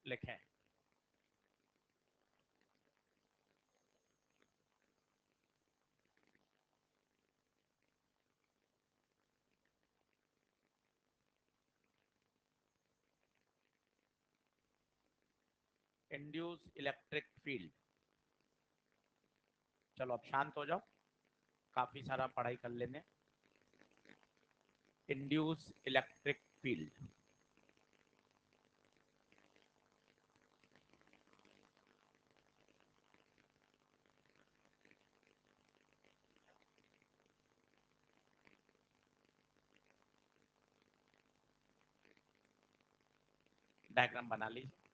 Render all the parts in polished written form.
लिखें। Induce electric field. चलो अब शांत हो जाओ, काफी सारा पढ़ाई कर लेने। Induce electric field. डायग्राम बना लीजिए।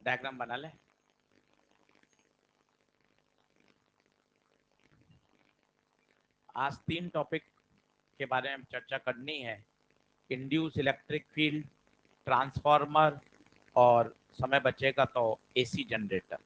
डायग्राम बना ले। आज 3 टॉपिक के बारे में चर्चा करनी है। इंड्यूस इलेक्ट्रिक फील्ड, ट्रांसफार्मर और समय बचेगा तो एसी जनरेटर।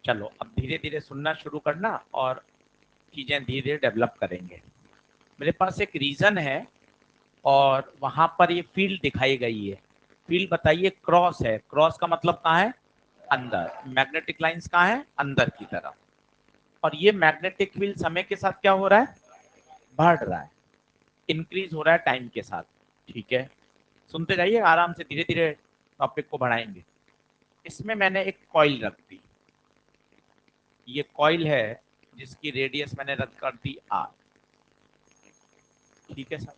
चलो अब धीरे धीरे सुनना शुरू करना और चीजें धीरे धीरे डेवलप करेंगे। मेरे पास एक रीजन है और वहां पर ये फील्ड दिखाई गई है। फील्ड बताइए, क्रॉस है। क्रॉस का मतलब कहाँ है? अंदर। मैग्नेटिक लाइंस कहाँ है? अंदर की तरफ। और ये मैग्नेटिक फील्ड समय के साथ क्या हो रहा है? बढ़ रहा है, इंक्रीज हो रहा है टाइम के साथ। ठीक है, सुनते जाइए आराम से, धीरे धीरे टॉपिक को बढ़ाएंगे। इसमें मैंने एक कॉइल रख दी। ये कॉइल है जिसकी रेडियस मैंने रख कर दी आर। ठीक है सर।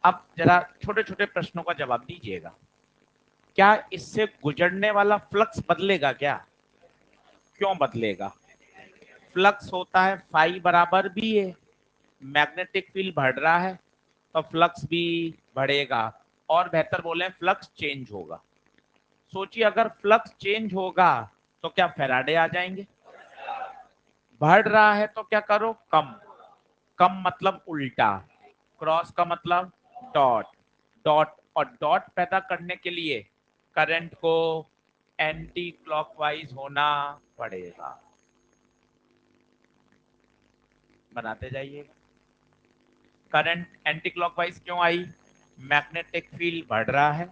अब जरा छोटे छोटे प्रश्नों का जवाब दीजिएगा। क्या इससे गुजरने वाला फ्लक्स बदलेगा क्या? क्यों बदलेगा? फ्लक्स होता है फाई बराबर बी ए। मैग्नेटिक फील्ड बढ़ रहा है तो फ्लक्स भी बढ़ेगा, और बेहतर बोले फ्लक्स चेंज होगा। सोचिए अगर फ्लक्स चेंज होगा तो क्या फैराडे आ जाएंगे? बढ़ रहा है तो क्या करो? कम। कम मतलब उल्टा। क्रॉस का मतलब डॉट। डॉट, और डॉट पैदा करने के लिए करंट को एंटी क्लॉकवाइज होना पड़ेगा। बनाते जाइए। करंट एंटी क्लॉकवाइज क्यों आई? मैग्नेटिक फील्ड बढ़ रहा है।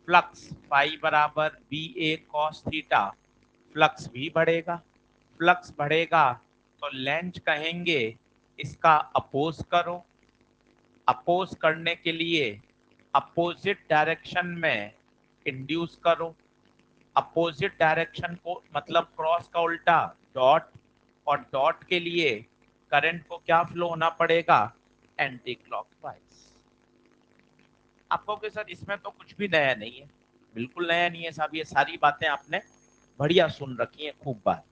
फ्लक्स फाई बराबर B A cos theta, flux भी बढ़ेगा। फ्लक्स बढ़ेगा तो लेंज कहेंगे इसका अपोज करो। अपोज करने के लिए अपोजिट डायरेक्शन में इंड्यूस करो। अपोजिट डायरेक्शन को मतलब क्रॉस का उल्टा डॉट, और डॉट के लिए करंट को क्या फ्लो होना पड़ेगा? Anti clockwise. आपको के सर इसमें तो कुछ भी नया नहीं है। बिल्कुल नया नहीं है साहब, ये सारी बातें आपने बढ़िया सुन रखी है खूब बार।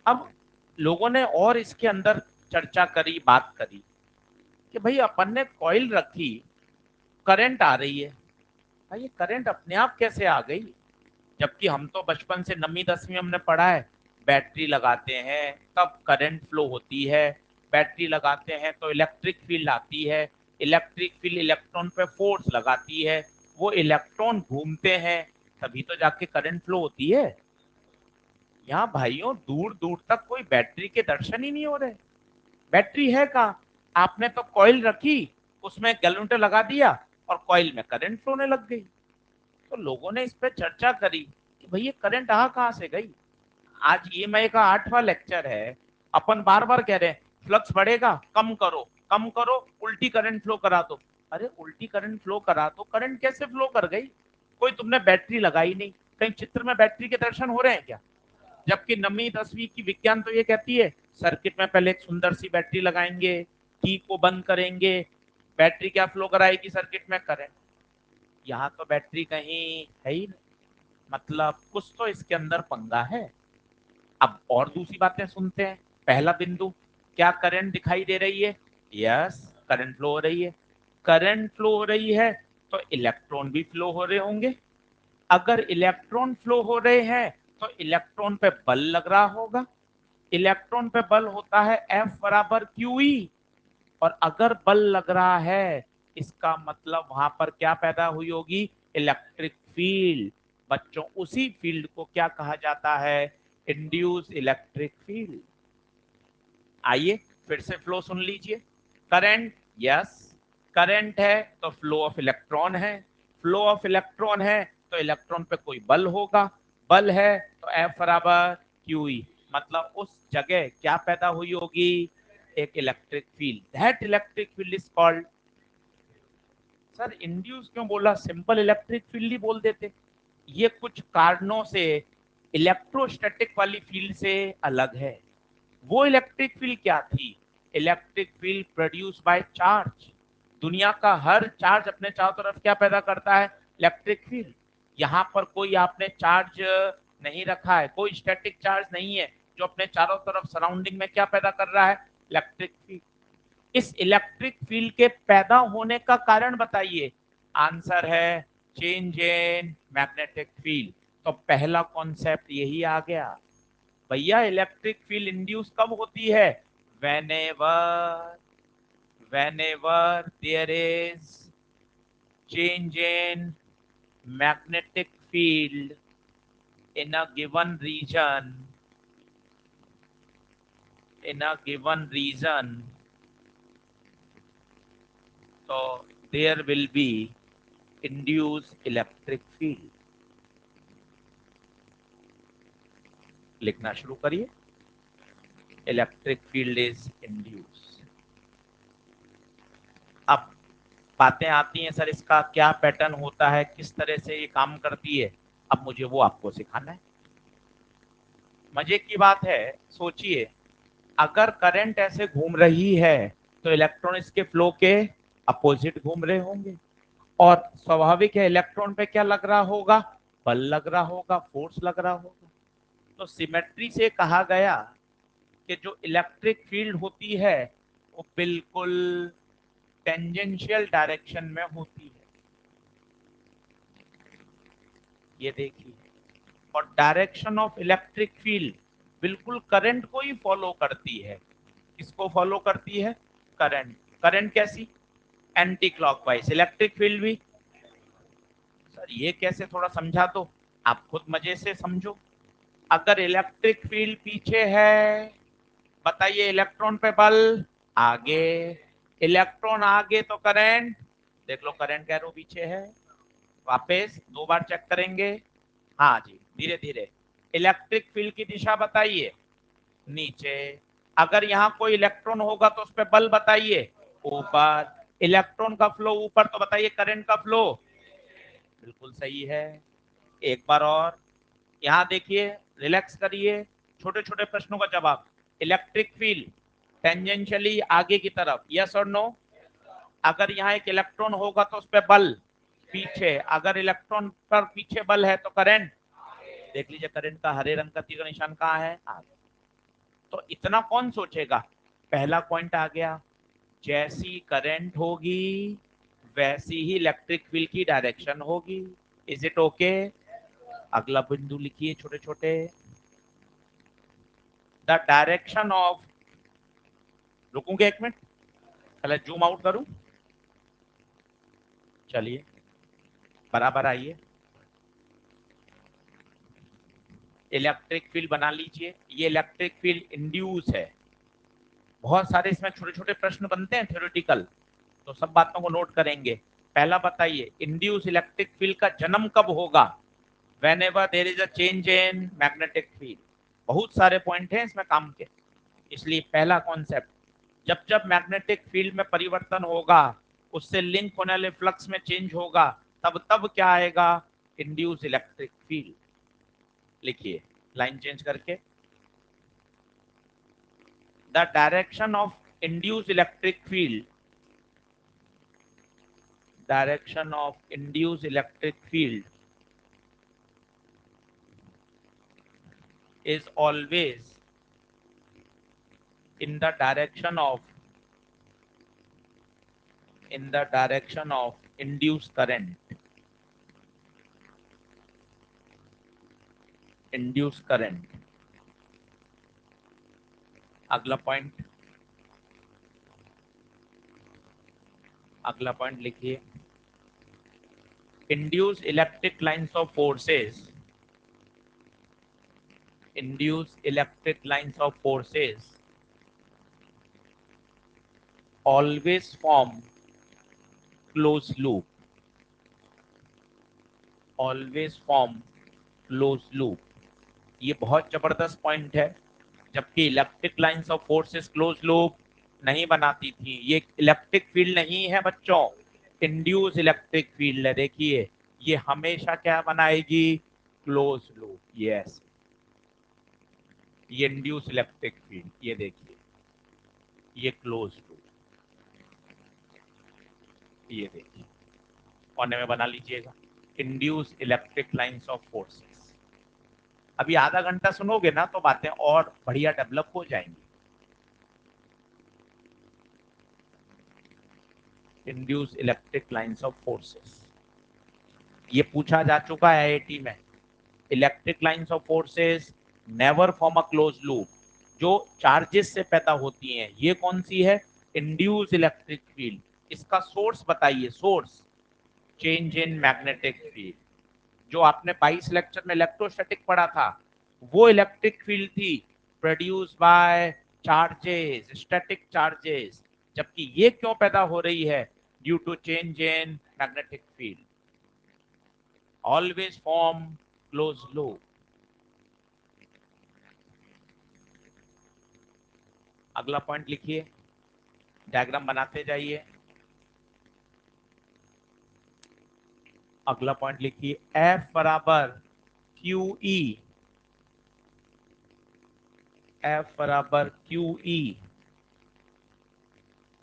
अब लोगों ने और इसके अंदर चर्चा करी, बात करी कि भाई अपन ने कॉइल रखी, करंट आ रही है, भाई ये करंट अपने आप कैसे आ गई? जबकि हम तो बचपन से 9वीं 10वीं हमने पढ़ा है, बैटरी लगाते हैं तब करंट फ्लो होती है, बैटरी लगाते हैं तो इलेक्ट्रिक फील्ड आती है, इलेक्ट्रिक फील्ड इलेक्ट्रॉन पे फोर्स लगाती है, वो इलेक्ट्रॉन घूमते हैं, तभी तो जाके करंट फ्लो होती है। यहाँ भाइयों दूर दूर तक कोई बैटरी के दर्शन ही नहीं हो रहे। बैटरी है कहाँ? आपने तो कॉइल रखी, उसमें कैलकुलेटर लगा दिया और कॉइल में करंट फ्लो होने लग गई। तो लोगों ने इस पर चर्चा करी कि भैया करंट आ कहां से गई। आज ईएमआई का 8वां लेक्चर है, अपन बार बार कह रहे हैं फ्लक्स बढ़ेगा, कम करो कम करो, उल्टी करंट फ्लो करा दो। अरे उल्टी करंट फ्लो करा दो, करंट कैसे फ्लो कर गई? कोई तुमने बैटरी लगाई नहीं, कहीं चित्र में बैटरी के दर्शन हो रहे हैं क्या? जबकि 9वीं 10वीं की विज्ञान तो ये कहती है सर्किट में पहले एक सुंदर सी बैटरी लगाएंगे, की को बंद करेंगे, बैटरी क्या फ्लो कराएगी सर्किट में? करंट। यहाँ तो बैटरी कहीं है ही नहीं, मतलब कुछ तो इसके अंदर पंगा है। अब और दूसरी बातें सुनते हैं। पहला बिंदु, क्या करंट दिखाई दे रही है? यस, करंट फ्लो हो रही है। करंट फ्लो हो रही है तो इलेक्ट्रॉन भी फ्लो हो रहे होंगे। अगर इलेक्ट्रॉन फ्लो हो रहे हैं तो इलेक्ट्रॉन पे बल लग रहा होगा। इलेक्ट्रॉन पे बल होता है F बराबर QE। और अगर बल लग रहा है, इसका मतलब वहां पर क्या पैदा हुई होगी? Electric field. बच्चों उसी फील्ड को क्या कहा जाता है? Induce electric field. आइए फिर से फ्लो सुन लीजिए। करंट, यस, करंट है तो फ्लो ऑफ इलेक्ट्रॉन है, फ्लो ऑफ इलेक्ट्रॉन है तो इलेक्ट्रॉन पे कोई बल होगा, बल है तो F बराबर QE। मतलब उस जगह क्या पैदा हुई होगी? एक electric field. That electric field is called. Sir induce क्यों बोला, सिंपल इलेक्ट्रिक फील्ड ही बोल देते। ये कुछ कारणों से इलेक्ट्रोस्टैटिक वाली फील्ड से अलग है। वो इलेक्ट्रिक फील्ड क्या थी? Electric field produce by charge. दुनिया का हर चार्ज अपने चारों तरफ क्या पैदा करता है? Electric field. यहाँ पर कोई आपने चार्ज नहीं रखा है, कोई स्टैटिक चार्ज नहीं है जो अपने चारों तरफ सराउंडिंग में क्या पैदा कर रहा है? Electric field. इस इलेक्ट्रिक फील्ड के पैदा होने का कारण बताइए। आंसर है चेंज इन मैग्नेटिक फील्ड। तो पहला कॉन्सेप्ट यही आ गया। भैया इलेक्ट्रिक फील्ड इंड्यूस कब होती है? whenever whenever there is change in magnetic field in a given region, in a given region, so there will be induced electric field। लिखना शुरू करिए। Electric field is induce. अब बातें आती हैं सर इसका क्या पैटर्न होता है, किस तरह से ये काम करती है। अब मुझे वो आपको सिखाना है। मजे की बात है, सोचिए अगर करंट ऐसे घूम रही है तो इलेक्ट्रॉन इसके फ्लो के अपोजिट घूम रहे होंगे। और स्वाभाविक है इलेक्ट्रॉन पे क्या लग रहा होगा? बल लग रहा होगा, फोर्स लग रहा होगा। तो सिमेट्री से कहा गया कि जो इलेक्ट्रिक फील्ड होती है वो बिल्कुल टेंजेंशियल डायरेक्शन में होती है। ये देखिए, और डायरेक्शन ऑफ इलेक्ट्रिक फील्ड बिल्कुल करंट को ही फॉलो करती है। किसको फॉलो करती है? करंट। करंट कैसी? Anti clockwise. इलेक्ट्रिक फील्ड भी। सर ये कैसे, थोड़ा समझा दो, आप खुद मजे से समझो। अगर इलेक्ट्रिक फील्ड पीछे है, बताइए इलेक्ट्रॉन पे बल आगे, इलेक्ट्रॉन आगे तो करंट, देख लो करंट कह रो पीछे है। वापस दो बार चेक करेंगे। हाँ जी, धीरे धीरे। इलेक्ट्रिक फील्ड की दिशा बताइए, नीचे। अगर यहाँ कोई इलेक्ट्रॉन होगा तो उस पर बल बताइए, ऊपर। इलेक्ट्रॉन का फ्लो ऊपर तो बताइए करंट का फ्लो। बिल्कुल सही है। एक बार और यहाँ देखिए, रिलैक्स करिए, छोटे छोटे प्रश्नों का जवाब। इलेक्ट्रिक फील्ड टेंजेंशियली आगे की तरफ, यस और नो। अगर यहाँ एक इलेक्ट्रॉन होगा तो उस पर बल पीछे, अगर इलेक्ट्रॉन पर पीछे बल है तो करंट। देख लीजिए करंट का हरे रंग का तीर का निशान कहाँ है? आगे। तो इतना कौन सोचेगा? पहला पॉइंट आ गया, जैसी करंट होगी वैसी ही इलेक्ट्रिक फील्ड की डायरेक्शन होगी। Is it okay? अगला बिंदु लिखिए छोटे छोटे। द डायरेक्शन ऑफ, रुकूंगे एक मिनट, पहले जूम आउट करूं। चलिए बराबर आइए। इलेक्ट्रिक फील्ड बना लीजिए, ये इलेक्ट्रिक फील्ड इंड्यूस है। बहुत सारे इसमें छोटे छोटे प्रश्न बनते हैं थ्योरेटिकल, तो सब बातों को नोट करेंगे। पहला बताइए इंड्यूस इलेक्ट्रिक फील्ड का जन्म कब होगा? whenever there is a change in magnetic field। बहुत सारे पॉइंट हैं इसमें काम के, इसलिए पहला कॉन्सेप्ट, जब जब मैग्नेटिक फील्ड में परिवर्तन होगा, उससे लिंक होने वाले फ्लक्स में चेंज होगा, तब तब क्या आएगा, इंड्यूस इलेक्ट्रिक फील्ड। लिखिए लाइन चेंज करके, the direction of induce electric field, direction of induce electric field is always in the direction of induced current, induced current। अगला पॉइंट, अगला पॉइंट लिखिए, induced electric lines of forces, induced electric lines of forces always form closed loop, always form closed loop। ये बहुत जबरदस्त point है, जबकि electric lines of forces close loop नहीं बनाती थी। ये इलेक्ट्रिक फील्ड नहीं है बच्चों, इंड्यूस इलेक्ट्रिक फील्ड है। देखिए ये हमेशा क्या बनाएगी, क्लोज लूप। यस, ये इंड्यूस इलेक्ट्रिक फील्ड, ये देखिए ये क्लोज लूप, ये देखिए कोने में बना लीजिएगा, induce electric lines of forces. अभी आधा घंटा सुनोगे ना तो बातें और बढ़िया डेवलप हो जाएंगी। Induce electric lines of forces, ये पूछा जा चुका है आईआईटी में। Electric lines of forces never form a close loop, जो चार्जेस से पैदा होती हैं। ये कौन सी है, इंड्यूस इलेक्ट्रिक फील्ड। इसका सोर्स बताइए, source change in magnetic field. जो आपने 22 लेक्चर में इलेक्ट्रोस्टैटिक पढ़ा था, वो इलेक्ट्रिक फील्ड थी produce by charges, static charges. जबकि ये क्यों पैदा हो रही है, due to change in magnetic field, always form closed loop। अगला पॉइंट लिखिए, डायग्राम बनाते जाइए। अगला पॉइंट लिखिए, F बराबर QE, F बराबर QE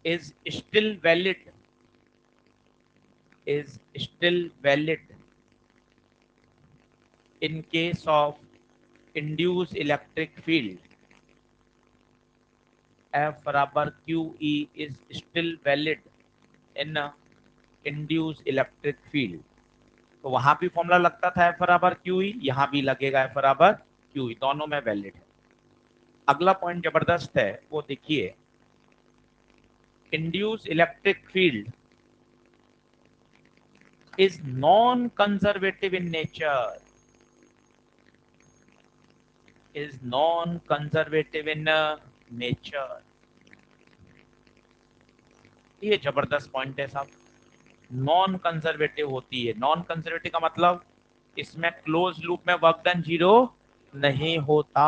is still valid, is still valid in case of induced electric field। F बराबर QE is still valid in induced electric field। तो वहां भी फॉर्मूला लगता था F बराबर QE, यहां भी लगेगा F बराबर QE, दोनों में वैलिड है। अगला पॉइंट जबरदस्त है, वो देखिए, induced electric field is non-conservative in nature, is non-conservative in nature। ये जबरदस्त पॉइंट है साहब, नॉन कंजर्वेटिव होती है। नॉन कंजर्वेटिव का मतलब इसमें क्लोज लूप में वर्क डन जीरो नहीं होता।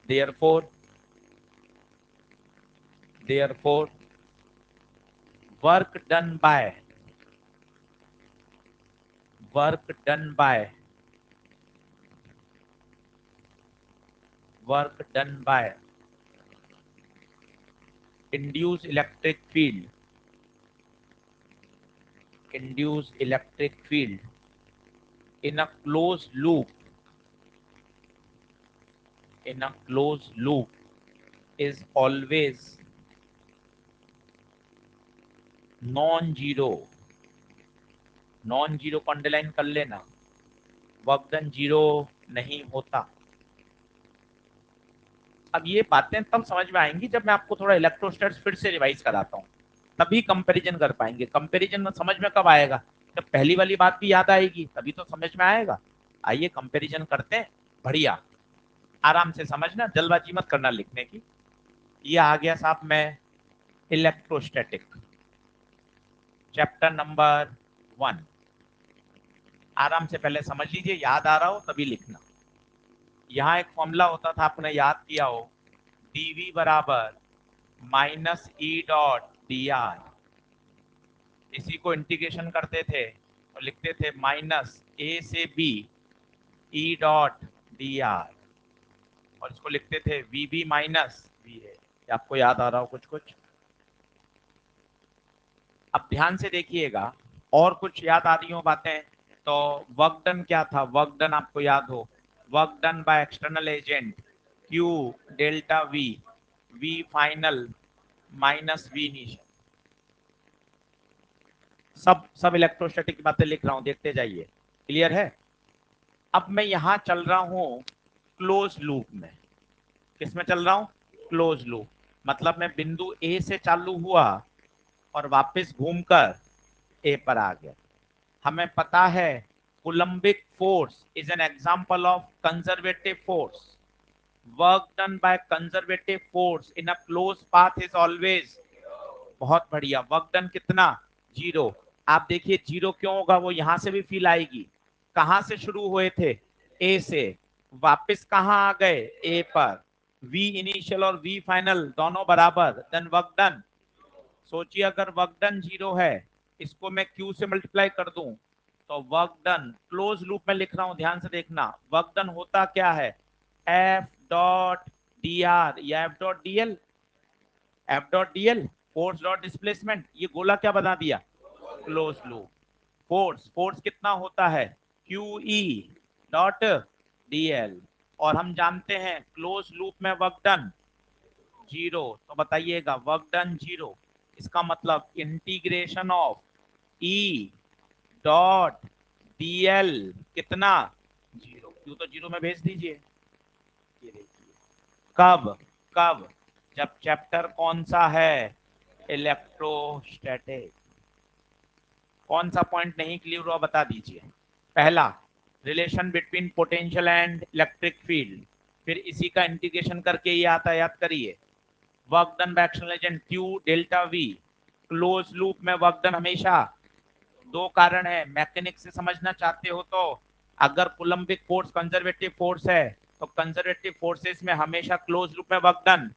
Therefore, therefore work done bye, work done bye, work done bye induced electric field, induced electric field in a closed loop, in a closed loop is always non zero. Non zero को underline कर लेना, work done zero नहीं होता। अब ये बातें तब समझ में आएंगी जब मैं आपको थोड़ा इलेक्ट्रोस्टैट्स फिर से रिवाइज कराता हूँ, तभी कंपैरिजन कर पाएंगे। कंपैरिजन में समझ में कब आएगा, जब पहली वाली बात भी याद आएगी, तभी तो समझ में आएगा। आइए कंपैरिजन करते हैं, बढ़िया आराम से समझना, जल्दबाजी मत करना लिखने की। ये आ गया साहब मैं इलेक्ट्रोस्टैटिक, चैप्टर नंबर 1। आराम से पहले समझ लीजिए, याद आ रहा हो तभी लिखना। यहाँ एक फॉर्मूला होता था, आपने याद किया हो, dv बराबर minus E dot D are. इसी को इंटीग्रेशन करते थे और लिखते थे माइनस ए से B E dot D R, और इसको लिखते थे V B minus V A. आपको याद आ रहा हो कुछ कुछ? अब ध्यान से देखिएगा, और कुछ याद आ रही हो बातें तो वर्क डन क्या था? वर्क डन आपको याद हो, work done by external agent Q delta V, V final minus V initial. सब इलेक्ट्रोस्टैटिक की बातें लिख रहा हूं, देखते जाइए। क्लियर है? अब मैं यहां चल रहा हूं क्लोज लूप में। किस में चल रहा हूं? Close loop. मतलब मैं बिंदु ए से चालू हुआ और वापस घूमकर ए पर आ गया। हमें पता है Coulombic force is an example of conservative force. Work done by conservative force in a close path is always, बहुत बढ़िया, वर्क डन कितना? 0। आप देखिए 0 क्यों होगा, वो यहां से भी फील आएगी। कहां से शुरू हुए थे? ए से, वापस कहां आ गए? ए पर। वी इनिशियल और वी फाइनल दोनों बराबर, देन वर्क डन। सोचिए अगर वर्क डन 0 है, इसको मैं क्यू से मल्टीप्लाई कर दूं तो वर्क डन, क्लोज लूप में लिख रहा हूं, ध्यान से देखना, वर्क डन होता क्या है? एफ डॉट डी आर या F dot D L. F dot D L force dot displacement, ये गोला क्या बना दिया? Close loop. फोर्स कितना होता है? Q E dot D L. और हम जानते हैं क्लोज लूप में वर्क डन 0, तो बताइएगा वर्क डन 0, इसका मतलब integration of E dot D L कितना? 0। क्यू तो 0 में भेज दीजिए। ये देखिए, कब? कब? जब चैप्टर कौन सा है? इलेक्ट्रोस्टैटिक। कौन सा पॉइंट नहीं क्लियर हुआ बता दीजिए। पहला, relation between potential and electric field, फिर इसी का इंटीग्रेशन करके ये आता, याद करिए। Work done by external agent Q delta we. Close loop में वर्क डन हमेशा, दो कारण है, मैकेनिक्स से समझना चाहते हो तो अगर कूलम्बिक फोर्स कंजर्वेटिव फोर्स है तो कंजर्वेटिव फोर्सेस में हमेशा क्लोज लूप में वर्क डन।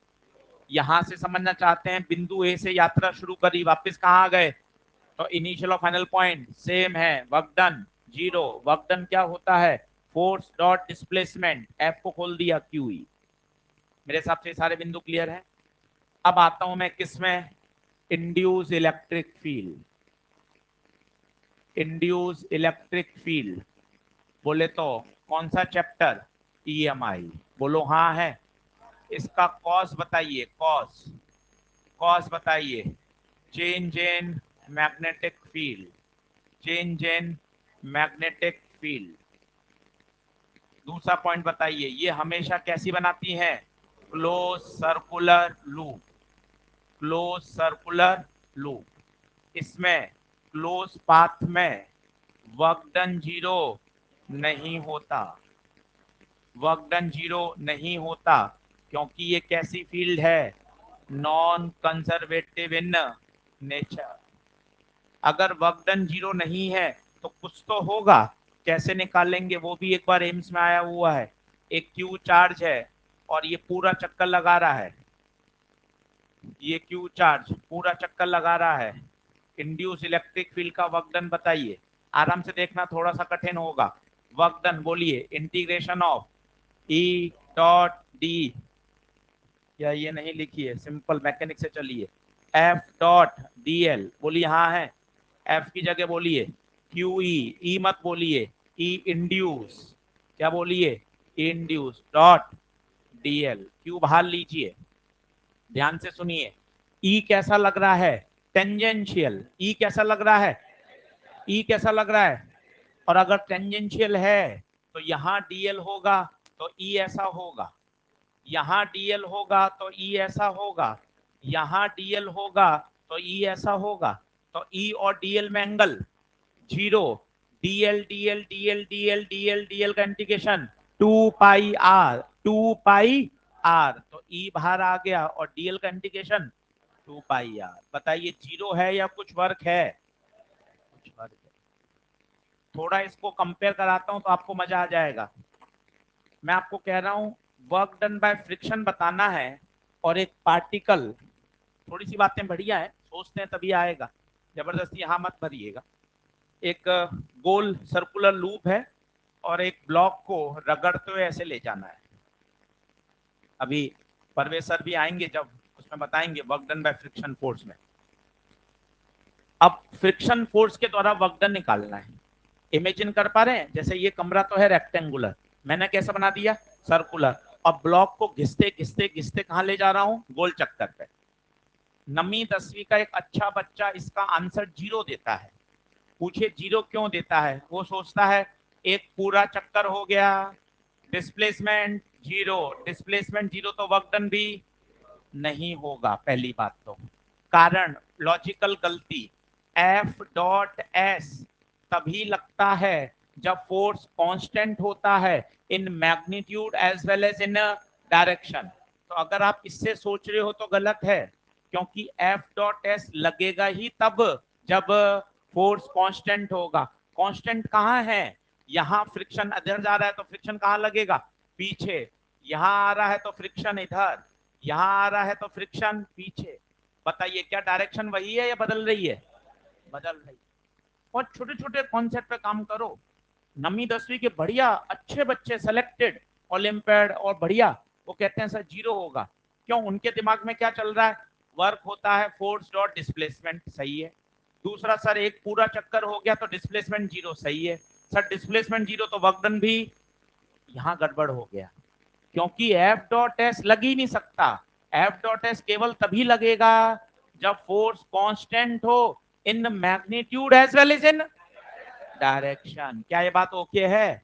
यहां से समझना चाहते हैं, बिंदु ए से यात्रा शुरू करी, वापस कहां गए, तो इनिशियल और फाइनल पॉइंट सेम है, वर्क डन 0। वर्क डन क्या होता है? Force dot displacement. एफ को खोल दिया, क्यू ई। मेरे हिसाब से सारे बिंदु क्लियर है। अब आता हूं मैं किसमें? Induce electric field. Induce electric field बोले तो कौन सा चैप्टर? ईएमआई। बोलो हाँ है। इसका कॉस बताइए, कॉस। कॉस बताइए, change in magnetic field. Change in magnetic field. दूसरा पॉइंट बताइए, ये हमेशा कैसी बनाती है? Close circular loop. Close circular loop. इसमें क्लोज पाथ में वर्क डन 0 नहीं होता। वर्क डन 0 नहीं होता क्योंकि ये कैसी फील्ड है? Non conservative in nature. अगर वर्क डन 0 नहीं है तो कुछ तो होगा, कैसे निकालेंगे वो भी एक बार एम्स में आया हुआ है। एक क्यू चार्ज है और ये पूरा चक्कर लगा रहा है, ये क्यू चार्ज पूरा चक्कर लगा रहा है। इंड्यूस इलेक्ट्रिक फील्ड का वर्क डन बताइए। आराम से देखना, थोड़ा सा कठिन होगा। वर्क डन बोलिए, integration of E dot D, या ये नहीं लिखिए, सिंपल मैकेनिक से चलिए, एफ डॉट डी एल बोलिए, हाँ है। एफ की जगह बोलिए क्यू ई, ई मत बोलिए, ई इंड्यूस, क्या बोलिए? Induce dot D L. Q बाहर लीजिए, ध्यान से सुनिए। ई कैसा लग रहा है? टेंजेंशियल। ई कैसा लग रहा है? ई कैसा लग रहा है? और अगर टेंजेंशियल है तो यहाँ डीएल होगा तो ई ऐसा होगा, यहाँ डीएल होगा तो ई ऐसा होगा, यहाँ डीएल होगा तो ई ऐसा होगा। तो ई और डीएल में angle 0। Dl dl dl dl dl dl का integration 2 pi r, 2 pi are, तो ई बाहर आ गया और डीएल का इंटीग्रेशन 2 पाई आर। बताइए 0 है या कुछ वर्क है? कुछ वर्क है। थोड़ा इसको कंपेयर कराता हूं तो आपको मजा आ जाएगा। मैं आपको कह रहा हूं वर्क डन बाय फ्रिक्शन बताना है और एक पार्टिकल, थोड़ी सी बातें बढ़िया है, सोचते हैं तभी आएगा, जबरदस्ती यहां मत भरिएगा। एक गोल सर्कुलर लूप है और एक ब्लॉक को रगड़ते हुए ऐसे ले जाना है। अभी परवेज सर भी आएंगे जब उसमें बताएंगे work done by friction force में। अब फ्रिक्शन फोर्स के द्वारा वर्क डन निकालना है। इमेजिन कर पा रहे हैं, जैसे ये कमरा तो है रेक्टेंगुलर, मैंने कैसे बना दिया सर्कुलर, अब ब्लॉक को घिसते घिसते घिसते कहां ले जा रहा हूं, गोल चक्कर पे। नवीं 10वीं का एक अच्छा बच्चा इसका आंसर 0 देता है। पूछे 0 क्यों देता है, वो सोचता है एक पूरा चक्कर हो गया, डिस्प्लेसमेंट 0, डिस्प्लेसमेंट 0 तो वर्क डन भी नहीं होगा। पहली बात तो कारण लॉजिकल गलती, एफ डॉट एस तभी लगता है जब फोर्स कांस्टेंट होता है in magnitude as well as in direction. तो अगर आप इससे सोच रहे हो तो गलत है, क्योंकि एफ डॉट एस लगेगा ही तब जब फोर्स कांस्टेंट होगा। कांस्टेंट कहाँ है, यहाँ फ्रिक्शन इधर जा रहा है तो फ्रिक्शन कहाँ लगेगा, पीछे। यहाँ आ रहा है तो फ्रिक्शन इधर, यहाँ आ रहा है तो फ्रिक्शन पीछे। बताइए क्या डायरेक्शन वही है या बदल रही है, बदल रही है। और छोटे छोटे कॉन्सेप्ट पे काम करो। नवीं 10वीं के बढ़िया अच्छे बच्चे सेलेक्टेड ओलंपियाड और बढ़िया, वो कहते हैं सर 0 होगा। क्यों, उनके दिमाग में क्या चल रहा है, वर्क होता है फोर्स डॉट डिस्प्लेसमेंट, सही है। दूसरा सर एक पूरा चक्कर हो गया तो डिस्प्लेसमेंट 0, सही है। सर डिस्प्लेसमेंट 0 तो वर्क डन भी, यहाँ गड़बड़ हो गया, क्योंकि एफ डॉट एस लग ही नहीं सकता। एफ डॉट एस केवल तभी लगेगा जब फोर्स कांस्टेंट हो in magnitude as well as in direction. क्या ये बात ओके है?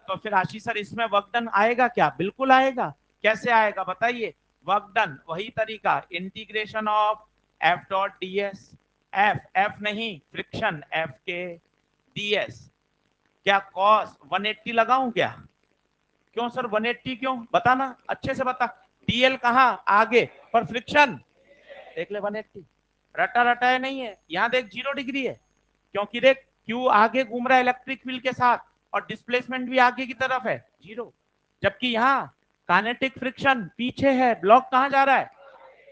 तो फिर आशीष सर इसमें वर्क डन आएगा क्या, बिल्कुल आएगा। कैसे आएगा बताइए, वर्क डन वही तरीका, integration of F dot D S, F F नहीं फ्रिक्शन एफ के डी एस। क्या कॉस 180 लगाऊं क्या, क्यों सर 180 क्यों, बताना अच्छे से बता। डीएल कहाँ आगे पर फ्रिक्शन, देख ले 180, रटा रटाया नहीं है, यहाँ देख 0 डिग्री है, क्योंकि देख क्यू आगे घूम रहा है इलेक्ट्रिक फील्ड के साथ और डिस्प्लेसमेंट भी आगे की तरफ है 0, जबकि यहाँ काइनेटिक फ्रिक्शन पीछे है, ब्लॉक कहाँ जा रहा है,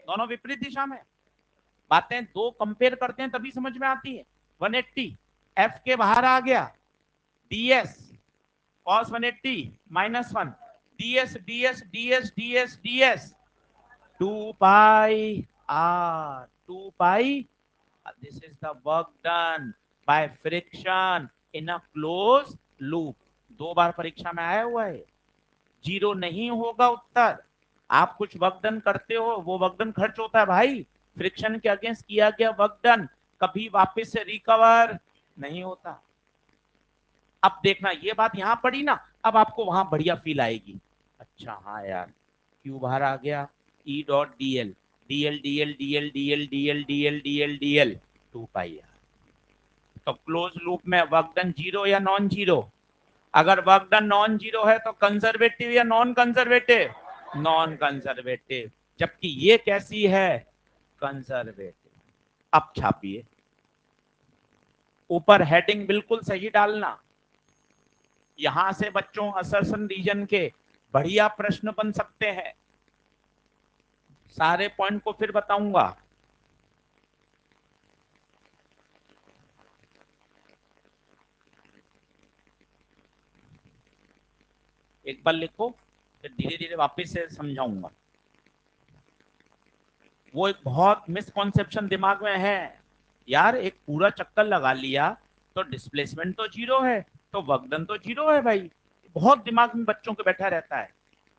दोनों विपरीत दिशा में। बातें दो कंपेयर करते हैं तभी समझ में आती है। 180 एफ के बाहर आ गया, DS cos 180 -1, ds ds ds ds ds 2 pi r 2 pi. This is the work done by friction in a closed loop. 2 बार परीक्षा में आया हुआ है, 0 नहीं होगा उत्तर। आप कुछ वर्क डन करते हो, वो वर्क डन खर्च होता है भाई, फ्रिक्शन के अगेंस्ट किया गया वर्क डन कभी वापस से रिकवर नहीं होता। अब देखना ये बात यहां पड़ी ना, अब आपको वहां बढ़िया फील आएगी। अच्छा हाँ यार, क्यू बाहर आ गया, E dot D L D L D L D L D L D L D L D L D L 2 pi are. तो क्लोज लूप में वर्क डन 0 या नॉन 0, अगर वर्क डन नॉन 0 है तो conservative या non conservative, non conservative, जबकि ये कैसी है, कंजर्वेटिव। अब छापिए, ऊपर हेडिंग बिल्कुल सही डालना, यहां से बच्चों असर्शन रीजन के बढ़िया प्रश्न बन सकते हैं। सारे पॉइंट को फिर बताऊंगा। एक बार लिखो फिर धीरे धीरे वापस से समझाऊंगा। वो एक बहुत मिसकॉन्सेप्शन दिमाग में है यार, एक पूरा चक्कर लगा लिया तो डिस्प्लेसमेंट तो 0 है तो वर्क डन तो 0 है भाई, बहुत दिमाग में बच्चों के बैठा रहता है।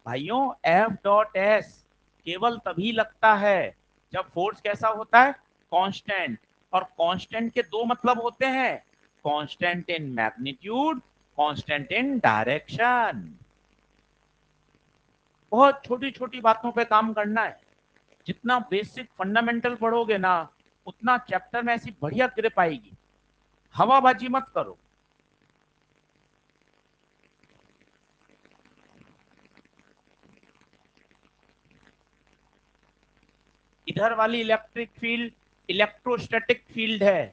भाइयों एफ डॉट एस केवल तभी लगता है जब फोर्स कैसा होता है, कांस्टेंट। और कांस्टेंट के दो मतलब होते हैं, constant in magnitude, constant in direction. बहुत छोटी छोटी बातों पे काम करना है। जितना बेसिक फंडामेंटल पढ़ोगे ना, उतना चैप्टर में ऐसी बढ़िया ग्रिप आएगी। हवाबाजी मत करो। इधर वाली इलेक्ट्रिक फील्ड इलेक्ट्रोस्टैटिक फील्ड है,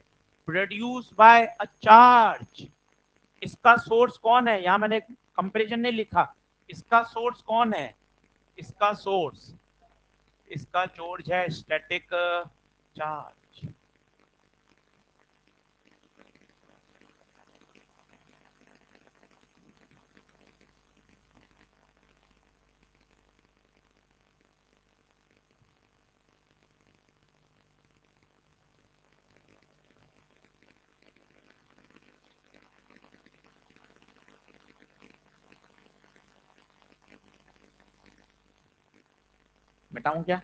प्रोड्यूस बाय अ चार्ज। इसका सोर्स कौन है, यहाँ मैंने कंपैरिजन नहीं लिखा, इसका सोर्स कौन है, इसका सोर्स, इसका सोर्स है स्टैटिक चार्ज। मिटाऊं क्या?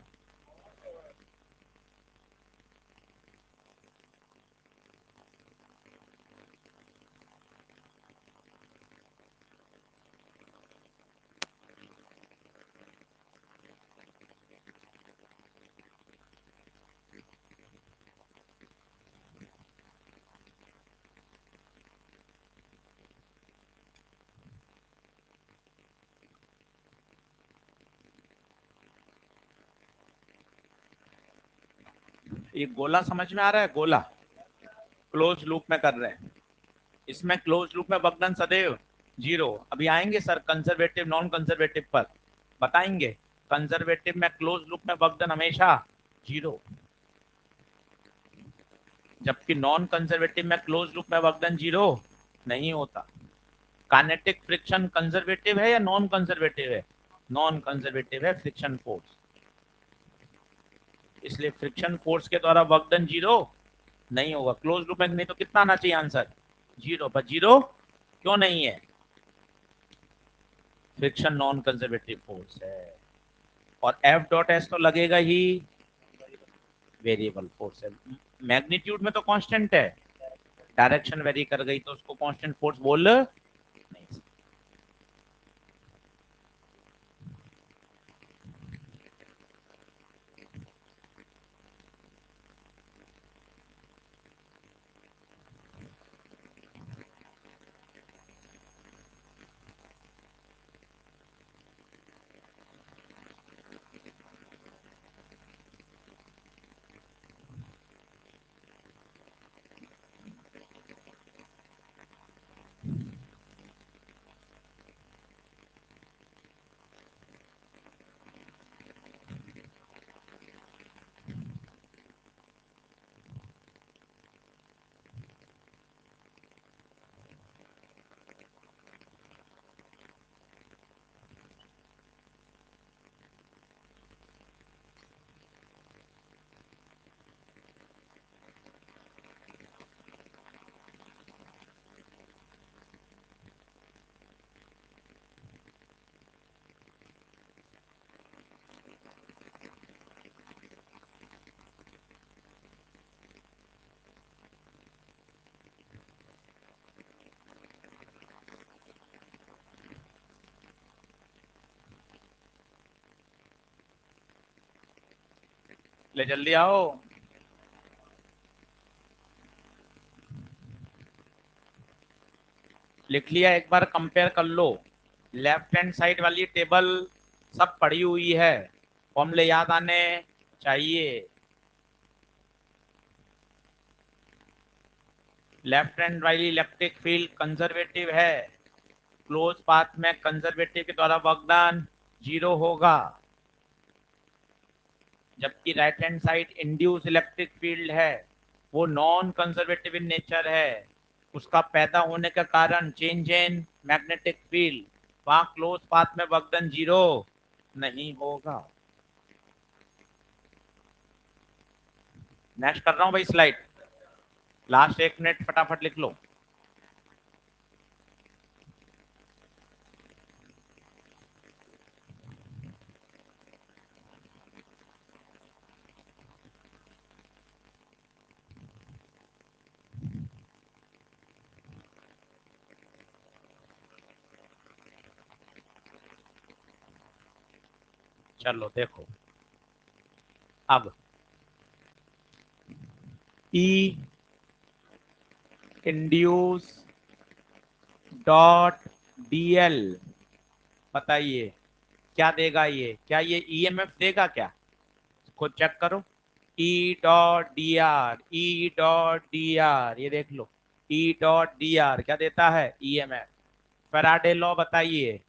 ये गोला समझ में आ रहा है, गोला क्लोज लूप में कर रहे हैं, इसमें क्लोज लूप में बगडन सदैव जीरो। अभी आएंगे सर कंजर्वेटिव नॉन कंजर्वेटिव पर, बताएंगे। कंजर्वेटिव में क्लोज लूप में बगडन हमेशा जीरो, जबकि नॉन कंजर्वेटिव में क्लोज लूप में बगडन जीरो नहीं होता। काइनेटिक फ्रिक्शन कंजर्वेटिव है या नॉन कंजर्वेटिव है? नॉन कंजर्वेटिव है फ्रिक्शन फोर्स, इसलिए फ्रिक्शन फोर्स के द्वारा वर्क डन जीरो नहीं होगा। क्लोज लूप में नहीं तो कितना आना चाहिए आंसर? जीरो, पर जीरो क्यों नहीं है? फ्रिक्शन नॉन कंजर्वेटिव फोर्स है। और एफ डॉट एस तो लगेगा ही, वेरिएबल फोर्स है। मैग्नीट्यूड में तो कांस्टेंट है, डायरेक्शन वेरी कर गई तो उसको कांस्टेंट फोर्स बोल नहीं सकते। ले जल्दी आओ। लिख लिया, एक बार कंपेयर कर लो। लेफ्ट हैंड साइड वाली टेबल सब पड़ी हुई है, फॉर्मूले याद आने चाहिए। लेफ्ट हैंड वाली इलेक्ट्रिक फील्ड कंजर्वेटिव है, क्लोज पाथ में कंजर्वेटिव के द्वारा वर्क डन जीरो होगा, जबकि right hand side induce electric field है, वो नॉन कंजर्वेटिव इन नेचर है। उसका पैदा होने का कारण चेंज इन मैग्नेटिक फील्ड, वहां क्लोज पाथ में वर्क डन जीरो नहीं होगा। नेक्स्ट कर रहा हूं भाई स्लाइड, लास्ट 1 मिनट फटाफट लिख लो। चलो देखो, अब ई इंड्यूस डॉट डीएल, बताइए क्या देगा ये? क्या ये ईएमएफ देगा क्या? खुद चेक करो। E dot D R, E dot D R, ये देख लो, ई डॉट डी आर क्या देता है, ईएमएफ। फैराडे लॉ बताइए,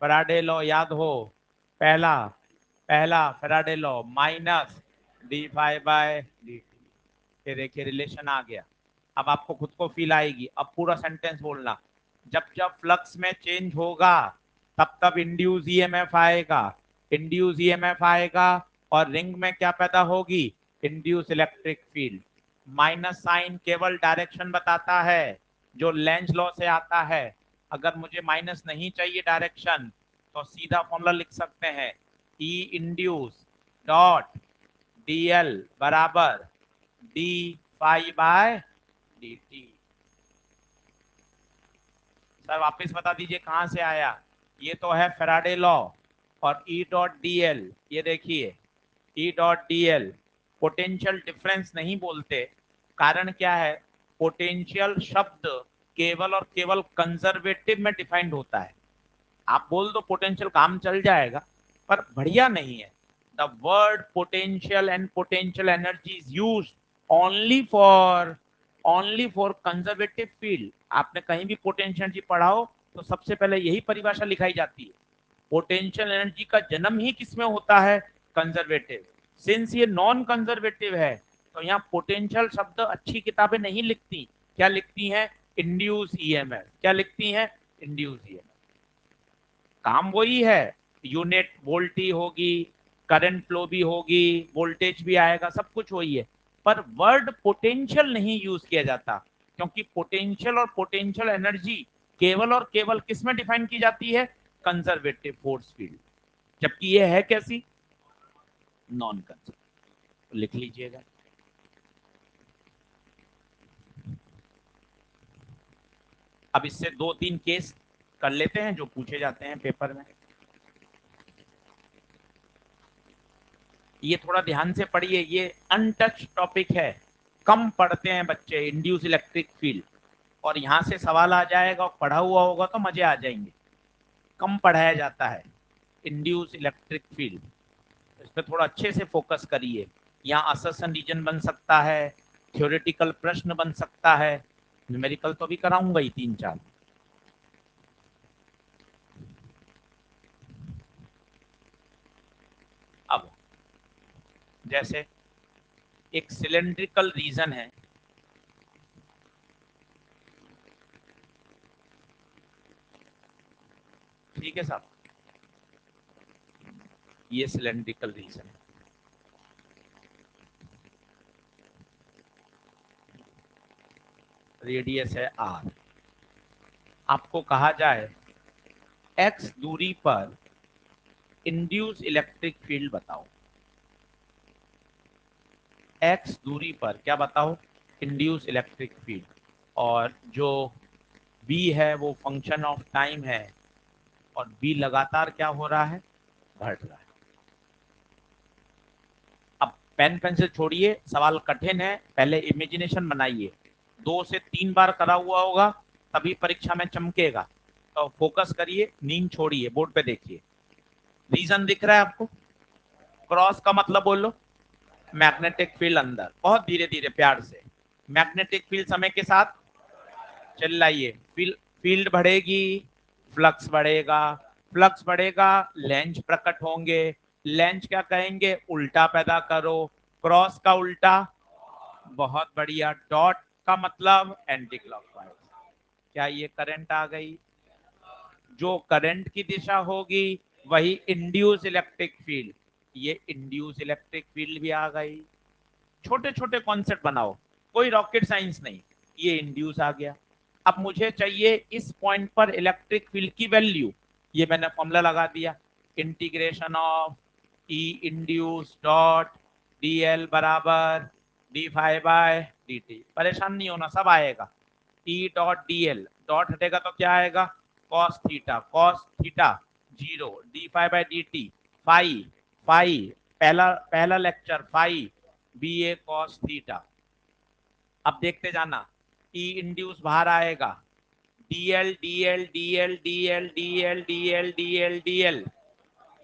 फैराडे लॉ याद हो, पहला पहला Faraday law minus D phi by D T. ये देखिए रिलेशन आ गया। अब आपको खुद को फील आएगी। अब पूरा सेंटेंस बोलना, जब जब फ्लक्स में चेंज होगा तब तब इंड्यूस ईएमएफ आएगा, इंड्यूस ईएमएफ आएगा और रिंग में क्या पैदा होगी, induce electric field. Minus sign केवल डायरेक्शन बताता है जो लेंज लॉ से आता है। अगर मुझे माइनस नहीं चाहिए डायरेक्शन तो सीधा फॉर्मूला लिख सकते हैं, E induce dot D L बराबर D phi by D T. Sir वापस बता दीजिए कहां से आया, ये तो है फैराडे लॉ। और ई डॉट डी एल, ये देखिए ई dot D L potential difference नहीं बोलते। कारण क्या है, पोटेंशियल शब्द केवल और केवल कंजर्वेटिव में डिफाइंड होता है। आप बोल दो पोटेंशियल काम चल जाएगा, पर बढ़िया नहीं है। The word potential and potential energy is used only for conservative field. आपने कहीं भी पोटेंशियल एनर्जी पढ़ाओ तो सबसे पहले यही परिभाषा लिखाई जाती है। पोटेंशियल एनर्जी का जन्म ही किसमें होता है, कंजर्वेटिव। सिंस ये नॉन कंजर्वेटिव है तो यहाँ पोटेंशियल शब्द अच्छी किताबें नहीं लिखती। क्या लिखती हैं, इंड्यूस ईएमएफ। क्या लिखती हैं, इंड्यूस ईएमएफ। काम वही है, यूनिट वोल्ट ही होगी, करंट फ्लो भी होगी, वोल्टेज भी आएगा, सब कुछ वही है। पर वर्ड पोटेंशियल नहीं यूज किया जाता, क्योंकि पोटेंशियल और पोटेंशियल एनर्जी केवल और केवल किस में डिफाइन की जाती है, कंजर्वेटिव फोर्स फील्ड। जबकि ये है कैसी, नॉन कंजर्वेटिव। लिख लीजिएगा। अब इससे दो तीन केस कर लेते हैं जो पूछे जाते हैं पेपर में। ये थोड़ा ध्यान से पढ़िए, ये अनटच टॉपिक है, कम पढ़ते हैं बच्चे इंड्यूस इलेक्ट्रिक फील्ड। और यहाँ से सवाल आ जाएगा और पढ़ा हुआ होगा तो मजे आ जाएंगे। कम पढ़ाया जाता है इंड्यूस इलेक्ट्रिक फील्ड, इस पर थोड़ा अच्छे से फोकस करिए। यहाँ असर्शन रीजन बन सकता है, थ्योरेटिकल प्रश्न बन सकता है, न्यूमेरिकल तो भी कराऊंगा ही 3-4। अब जैसे एक सिलेंड्रिकल रीजन है, ठीक है साहब, ये सिलेंड्रिकल रीजन है। रेडियस है आर। आपको कहा जाए एक्स दूरी पर इंड्यूस इलेक्ट्रिक फील्ड बताओ, एक्स दूरी पर क्या बताओ, इंड्यूस इलेक्ट्रिक फील्ड। और जो बी है वो फंक्शन ऑफ टाइम है, और बी लगातार क्या हो रहा है, बढ़ रहा है। अब पेन पेंसिल छोड़िए, सवाल कठिन है, पहले इमेजिनेशन बनाइए। 2 से 3 बार करा हुआ होगा तभी परीक्षा में चमकेगा। तो फोकस करिए, नींद छोड़िए, बोर्ड पे देखिए। रीजन दिख रहा है आपको, क्रॉस का मतलब बोलो, मैग्नेटिक फील्ड अंदर, बहुत धीरे धीरे प्यार से। मैग्नेटिक फील्ड समय के साथ, चिल्लाइए, फील्ड बढ़ेगी, फ्लक्स बढ़ेगा, फ्लक्स बढ़ेगा, लेंज प्रकट होंगे, लेंज क्या कहेंगे, उल्टा पैदा करो, क्रॉस का उल्टा, बहुत बढ़िया, डॉट का मतलब एंटी क्लॉकवाइज। क्या ये करंट आ गई, जो करंट की दिशा होगी वही इंड्यूस इलेक्ट्रिक फील्ड, ये इंड्यूस इलेक्ट्रिक फील्ड भी आ गई। छोटे छोटे कॉन्सेप्ट बनाओ, कोई रॉकेट साइंस नहीं, ये इंड्यूस आ गया। अब मुझे चाहिए इस पॉइंट पर इलेक्ट्रिक फील्ड की वैल्यू, ये मैंने फॉर्मूला लगा दिया, integration of E induce dot D L बराबर D phi by D t. परेशान नहीं होना, सब आएगा। E dot D l, dot हटेगा तो क्या आएगा, cos theta zero, d phi by D t phi, phi पहला पहला lecture phi B A cos theta. अब देखते जाना, ई इंड्यूस बाहर आएगा, d L D L D L D L D L D L D L D L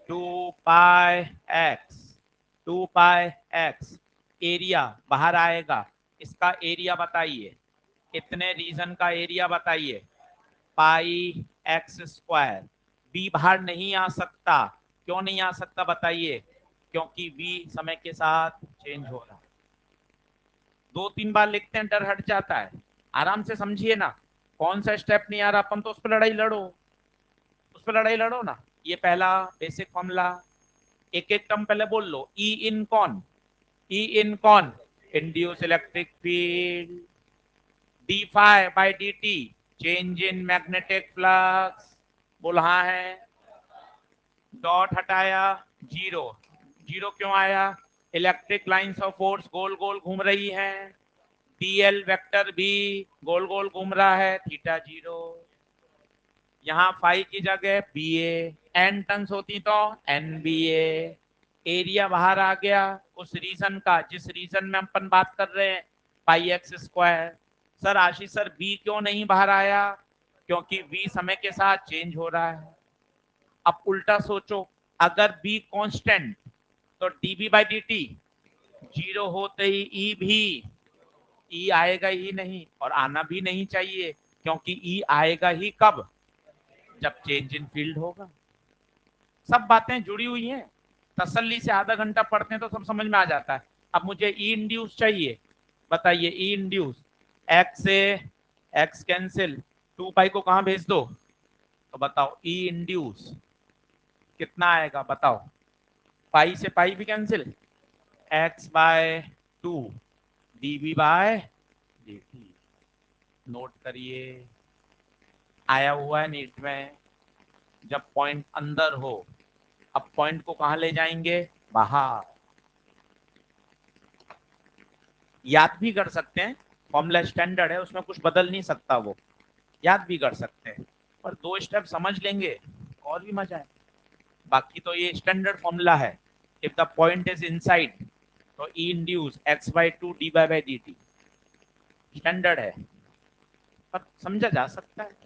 2 पाई x, 2 पाई x. Area बाहर आएगा, इसका एरिया बताइए, इतने रीजन का एरिया बताइए, पाई एक्स स्क्वायर। बी बाहर नहीं आ सकता, क्यों नहीं आ सकता बताइए? क्योंकि बी समय के साथ चेंज हो रहा है। 2-3 बार लिखते हैं डर हट जाता है। आराम से समझिए ना, कौन सा स्टेप नहीं आ रहा अपन तो उस पर लड़ाई लड़ो, उस पर लड़ाई लड़ो ना। ये पहला बेसिक फॉर्मूला, एक एक टर्म पहले बोल लो। ई इन कौन? ई इन कौन? Induce electric field. D phi by D T, change in magnetic flux. बोल हाँ है। डॉट हटाया, जीरो। जीरो क्यों आया? इलेक्ट्रिक लाइंस ऑफ फोर्स गोल गोल घूम रही है। डीएल वेक्टर भी गोल गोल घूम रहा है, थीटा जीरो। यहाँ फाई की जगह बी ए, एन टर्न्स होती तो एन बी ए। एरिया बाहर आ गया उस रीजन का जिस रीजन में अपन बात कर रहे हैं, पाई एक्स स्क्वायर। सर आशीष सर बी क्यों नहीं बाहर आया? क्योंकि बी समय के साथ चेंज हो रहा है। अब उल्टा सोचो, अगर बी कांस्टेंट तो dB by D T zero होते ही ई भी, ई आएगा ही नहीं और आना भी नहीं चाहिए, क्योंकि ई आएगा ही कब? जब चेंज इन फील्ड होगा। सब बातें जुड़ी हुई हैं, तसल्ली से आधा घंटा पढ़ते हैं तो सब समझ में आ जाता है। अब मुझे ई इंड्यूस चाहिए, बताइए ई इंड्यूस। एक्स से एक्स कैंसिल, 2 पाई को कहां भेज दो? तो बताओ ई इंड्यूस कितना आएगा बताओ? पाई से पाई भी cancel, X by 2 D B by dt। Note करिए, आया हुआ है नीट में। जब पॉइंट अंदर हो, अब पॉइंट को कहां ले जाएंगे? बाहर। याद भी कर सकते हैं, फॉर्मूला स्टैंडर्ड है, उसमें कुछ बदल नहीं सकता, वो याद भी कर सकते हैं। पर 2 स्टेप समझ लेंगे और भी मजा है। बाकी तो ये स्टैंडर्ड फॉर्मूला है। If the point is inside तो E induce x by two d by D t, standard है, पर समझा जा सकता है।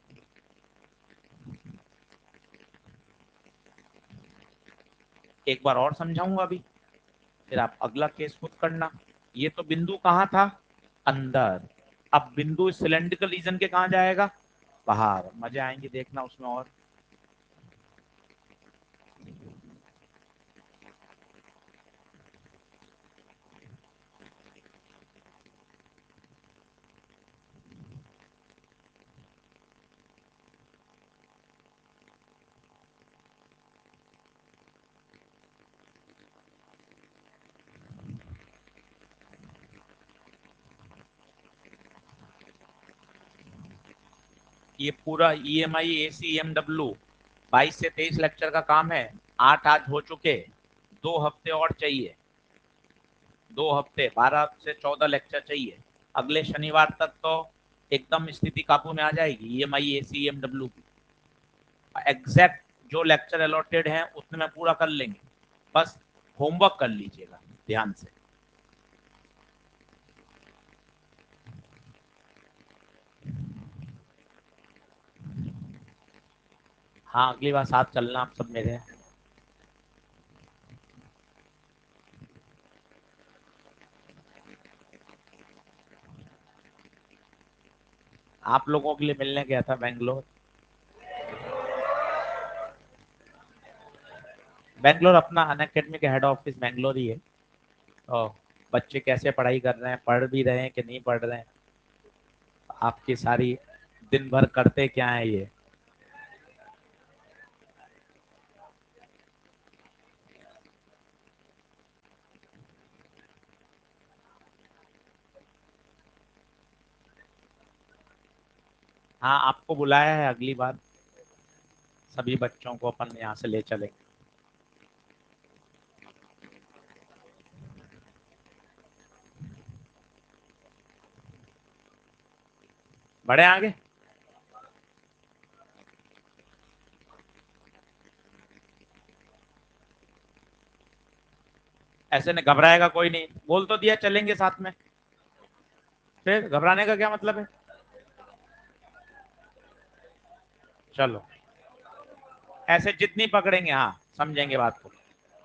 एक बार और समझाऊंगा अभी, फिर आप अगला केस खुद करना। ये तो बिंदु कहाँ था? अंदर। अब बिंदु सिलेंड्रिकल रीजन के कहा जाएगा? बाहर। मजे आएंगे देखना उसमें और। ये पूरा ई एम आई ए सी एम डब्ल्यू 22 से 23 लेक्चर का काम है। 8 आज हो चुके, 2 हफ्ते और चाहिए। 2 हफ्ते, 12 से 14 लेक्चर चाहिए। अगले शनिवार तक तो एकदम स्थिति काबू में आ जाएगी ई एम आई ए सी एम डब्ल्यू की। एग्जैक्ट जो लेक्चर अलॉटेड हैं उतने में पूरा कर लेंगे। बस होमवर्क कर लीजिएगा ध्यान से। हाँ अगली बार साथ चलना आप सब मेरे। आप लोगों के लिए मिलने गया था बेंगलोर। बेंगलोर अपना अनअकैडमी का हेड ऑफिस बेंगलोर ही है। तो बच्चे कैसे पढ़ाई कर रहे हैं, पढ़ भी रहे हैं कि नहीं पढ़ रहे हैं, आपकी सारी दिन भर करते क्या है ये। हाँ आपको बुलाया है, अगली बार सभी बच्चों को अपन यहाँ से ले चलेंगे। बढ़े आगे। ऐसे नहीं घबराएगा कोई नहीं, बोल तो दिया चलेंगे साथ में, फिर घबराने का क्या मतलब है? चलो ऐसे जितनी पकड़ेंगे हाँ समझेंगे बात को।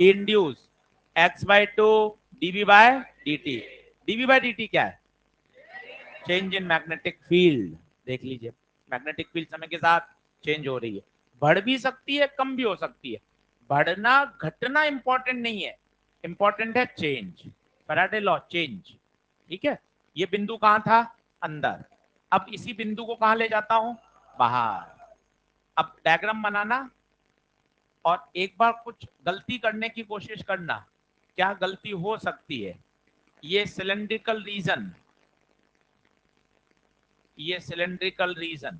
Induce x by two D B by D T. D B by D T क्या है? चेंज इन मैग्नेटिक फील्ड, देख लीजिए मैग्नेटिक फील्ड समय के साथ चेंज हो रही है, बढ़ भी सकती है कम भी हो सकती है, बढ़ना घटना इंपॉर्टेंट नहीं है, इंपॉर्टेंट है चेंज, फैराडे लॉ चेंज। ठीक है, ये बिंदु कहां था, अंदर, अब इसी बिंदु को कहां ले जाता हूं, बाहर। अब डायग्राम बनाना और एक बार कुछ गलती करने की कोशिश करना, क्या गलती हो सकती है। ये सिलेंड्रिकल रीजन, ये सिलेंड्रिकल रीजन,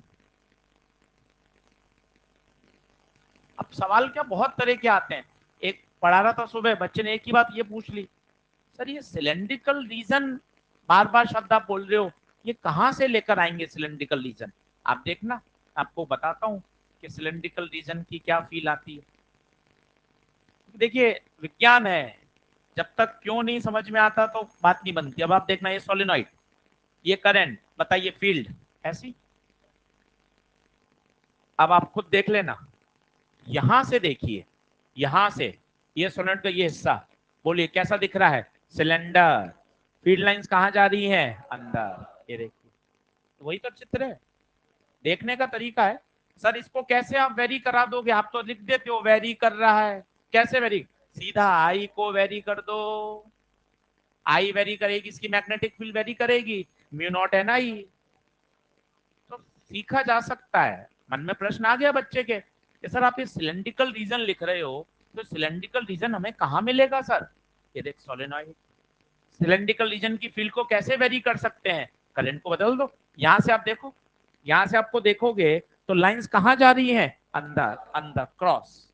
अब सवाल क्या बहुत तरह के आते हैं। एक पढ़ा रहा था सुबह, बच्चे ने एक ही बात ये पूछ ली, सर ये सिलेंड्रिकल रीजन बार बार शब्द आप बोल रहे हो, ये कहां से लेकर आएंगे सिलेंड्रिकल रीजन। आप देखना, आपको बताता हूं कि सिलेंड्रिकल रीजन की क्या फील आती है। देखिए विज्ञान है, जब तक क्यों नहीं समझ में आता तो बात नहीं बनती। अब आप देखना, ये सोलेनॉइड, ये करंट, बताइए फील्ड ऐसी। अब आप खुद देख लेना, यहां से देखिए, यहां से ये सोलेनॉइड का ये हिस्सा, बोलिए कैसा दिख रहा है, सिलेंडर, फील्ड लाइंस कहां जा रही हैं, अंदर, ये देखिए, वही तो चित्र है, देखने का तरीका है। सर इसको कैसे आप वेरी करा दोगे, आप तो लिख देते हो वेरी कर रहा है, कैसे वेरी, सीधा आई को वेरी कर दो, आई वेरी करेगी, इसकी मैग्नेटिक फील्ड वेरी करेगी, म्यू नॉट एन आई। तो सीखा जा सकता है। मन में प्रश्न आ गया बच्चे के कि सर आप ये सिलेंड्रिकल रीजन लिख रहे हो, तो सिलेंड्रिकल रीजन हमें कहां मिलेगा सर, ये देख सोलेनॉइड, सिलेंड्रिकल रीजन की फील्ड को कैसे वेरी कर सकते हैं, करंट को बदल दो। यहां से आप देखो, यहां से आपको देखोगे तो लाइंस कहां जा रही हैं, अंदर, अंदर क्रॉस।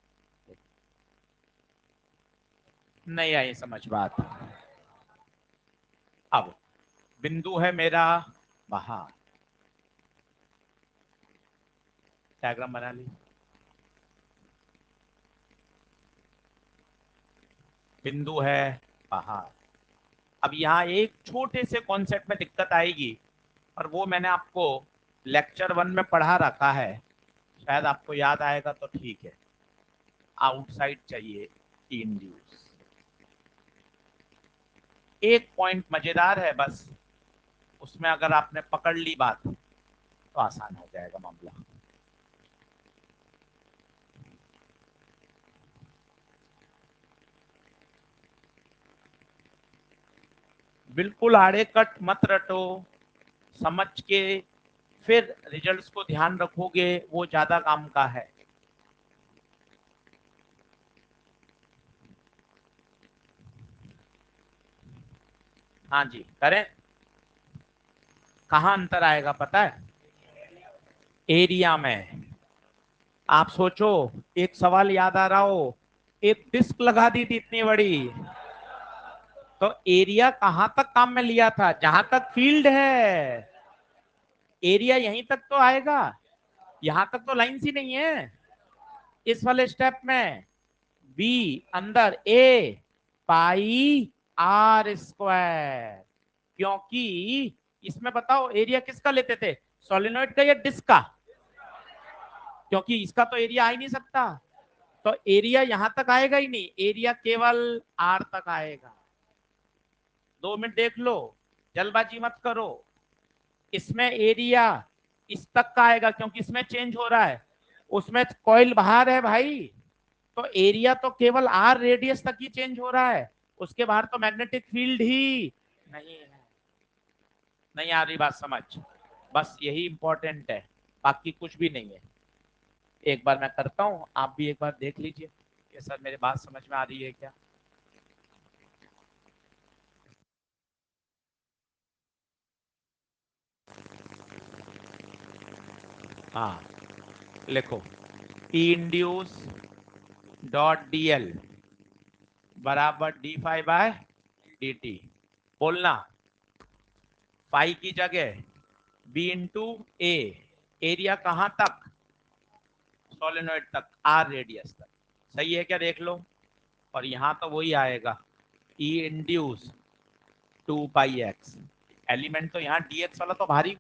नहीं आई समझ बात। अब बिंदु है मेरा बाहर, डायग्राम बना ली, बिंदु है बाहर। अब यहाँ एक छोटे से कॉन्सेप्ट में दिक्कत आएगी, और वो मैंने आपको लेक्चर 1 में पढ़ा रखा है, शायद आपको याद आएगा तो ठीक है। आउटसाइड चाहिए इंड्यूस, एक पॉइंट मजेदार है बस, उसमें अगर आपने पकड़ ली बात तो आसान हो जाएगा मामला। बिल्कुल आड़े कट मत रटो, समझ के फिर रिजल्ट्स को ध्यान रखोगे, वो ज्यादा काम का है। हाँ जी करें, कहाँ अंतर आएगा पता है, एरिया में। आप सोचो, एक सवाल याद आ रहा हो, एक डिस्क लगा दी थी इतनी बड़ी, तो एरिया कहां तक काम में लिया था, जहां तक फील्ड है, एरिया यहीं तक तो आएगा, यहां तक तो लाइन ही नहीं है। इस वाले स्टेप में बी अंदर ए पाई आर स्क्वायर, क्योंकि इसमें बताओ एरिया किसका लेते थे, सोलिनॉइड का या डिस्क का, क्योंकि इसका तो एरिया आ ही नहीं सकता, तो एरिया यहां तक आएगा ही नहीं, एरिया केवल आर तक आएगा। 2 मिनट देख लो, जल्दबाजी मत करो, इसमें एरिया इस तक का आएगा क्योंकि इसमें चेंज हो रहा है, उसमें कॉइल बाहर है भाई, तो एरिया तो केवल आर रेडियस तक ही चेंज हो रहा है, उसके बाहर तो मैग्नेटिक फील्ड ही नहीं है। नहीं आ रही बात समझ, बस यही इंपॉर्टेंट है, बाकी कुछ भी नहीं है। एक बार मैं करता हूं, आप भी एक बार देख लीजिए कि सर मेरी बात समझ में आ रही है क्या। हाँ लिखो, E induce dot D L बराबर D phi by D T, बोलना फाई की जगह बी इंटू ए, एरिया कहां तक, सोलेनोइड तक, आर रेडियस तक, सही है क्या देख लो, और यहां तो वही आएगा, ई इंड्यूस 2 पाई एक्स, एलिमेंट तो यहाँ डी एक्स वाला तो भारी,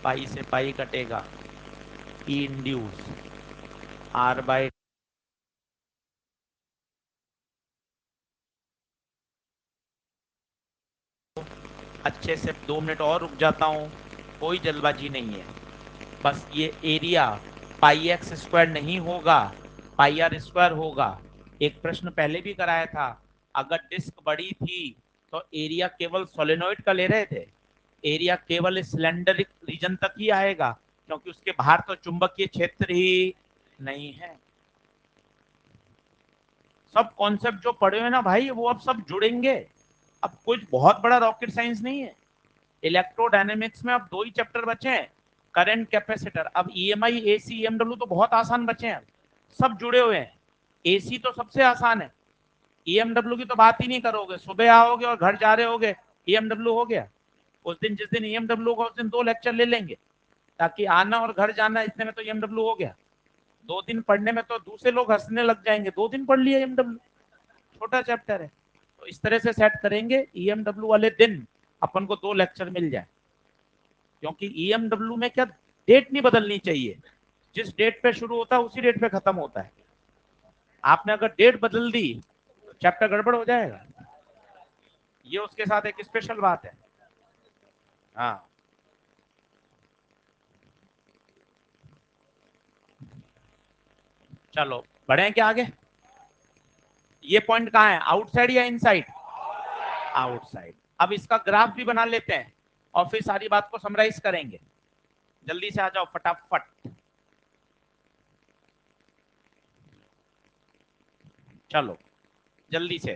पाई से पाई कटेगा, ई इंड्यूस आर बाई अच्छे से 2 मिनट और रुक जाता हूँ, कोई जल्दबाजी नहीं है। बस ये एरिया पाई एक्स स्क्वायर नहीं होगा, पाई आर स्क्वायर होगा। एक प्रश्न पहले भी कराया था, अगर डिस्क बड़ी थी तो एरिया केवल सोलेनोइड का ले रहे थे, एरिया केवल सिलेंडर रीजन तक ही आएगा, क्योंकि उसके बाहर तो चुंबकीय क्षेत्र ही नहीं है। सब कॉन्सेप्ट जो पढ़े हुए ना भाई, वो अब सब जुड़ेंगे। अब कुछ बहुत बड़ा रॉकेट साइंस नहीं है। इलेक्ट्रोडायनेमिक्स में अब 2 ही चैप्टर बचे हैं, करंट, कैपेसिटर। अब ईएमआई, एसी, ईएमडब्ल्यू तो बहुत आसान बचे हैं, सब जुड़े हुए हैं। एसी तो सबसे आसान है, ईएमडब्ल्यू की तो बात ही नहीं करोगे, सुबह आओगे और घर जा रहे होगे, ईएमडब्ल्यू हो गया। उस दिन जिस दिन ईएमडब्ल्यू का, उस दिन 2 लेक्चर ले लेंगे, ताकि आना और घर जाना इतने में तो ईएमडब्ल्यू हो गया। 2 दिन पढ़ने में तो दूसरे लोग हंसने लग जाएंगे, 2 दिन पढ़ लिया ईएमडब्ल्यू, छोटा चैप्टर है। तो इस तरह से सेट करेंगे, ईएमडब्ल्यू वाले दिन अपन को 2 लेक्चर मिल जाए। क्योंकि ईएमडब्ल्यू में क्या, डेट नहीं बदलनी चाहिए, जिस डेट पे शुरू होता है उसी डेट पे खत्म होता है। आपने अगर डेट बदल दी तो चैप्टर गड़बड़ हो जाएगा। ये उसके साथ एक स्पेशल बात है। हाँ, चलो बढ़े क्या आगे। ये पॉइंट कहाँ है, आउटसाइड या इनसाइड? आउटसाइड। अब इसका ग्राफ भी बना लेते हैं और फिर सारी बात को समराइज करेंगे। जल्दी से आ जाओ फटाफट। चलो जल्दी से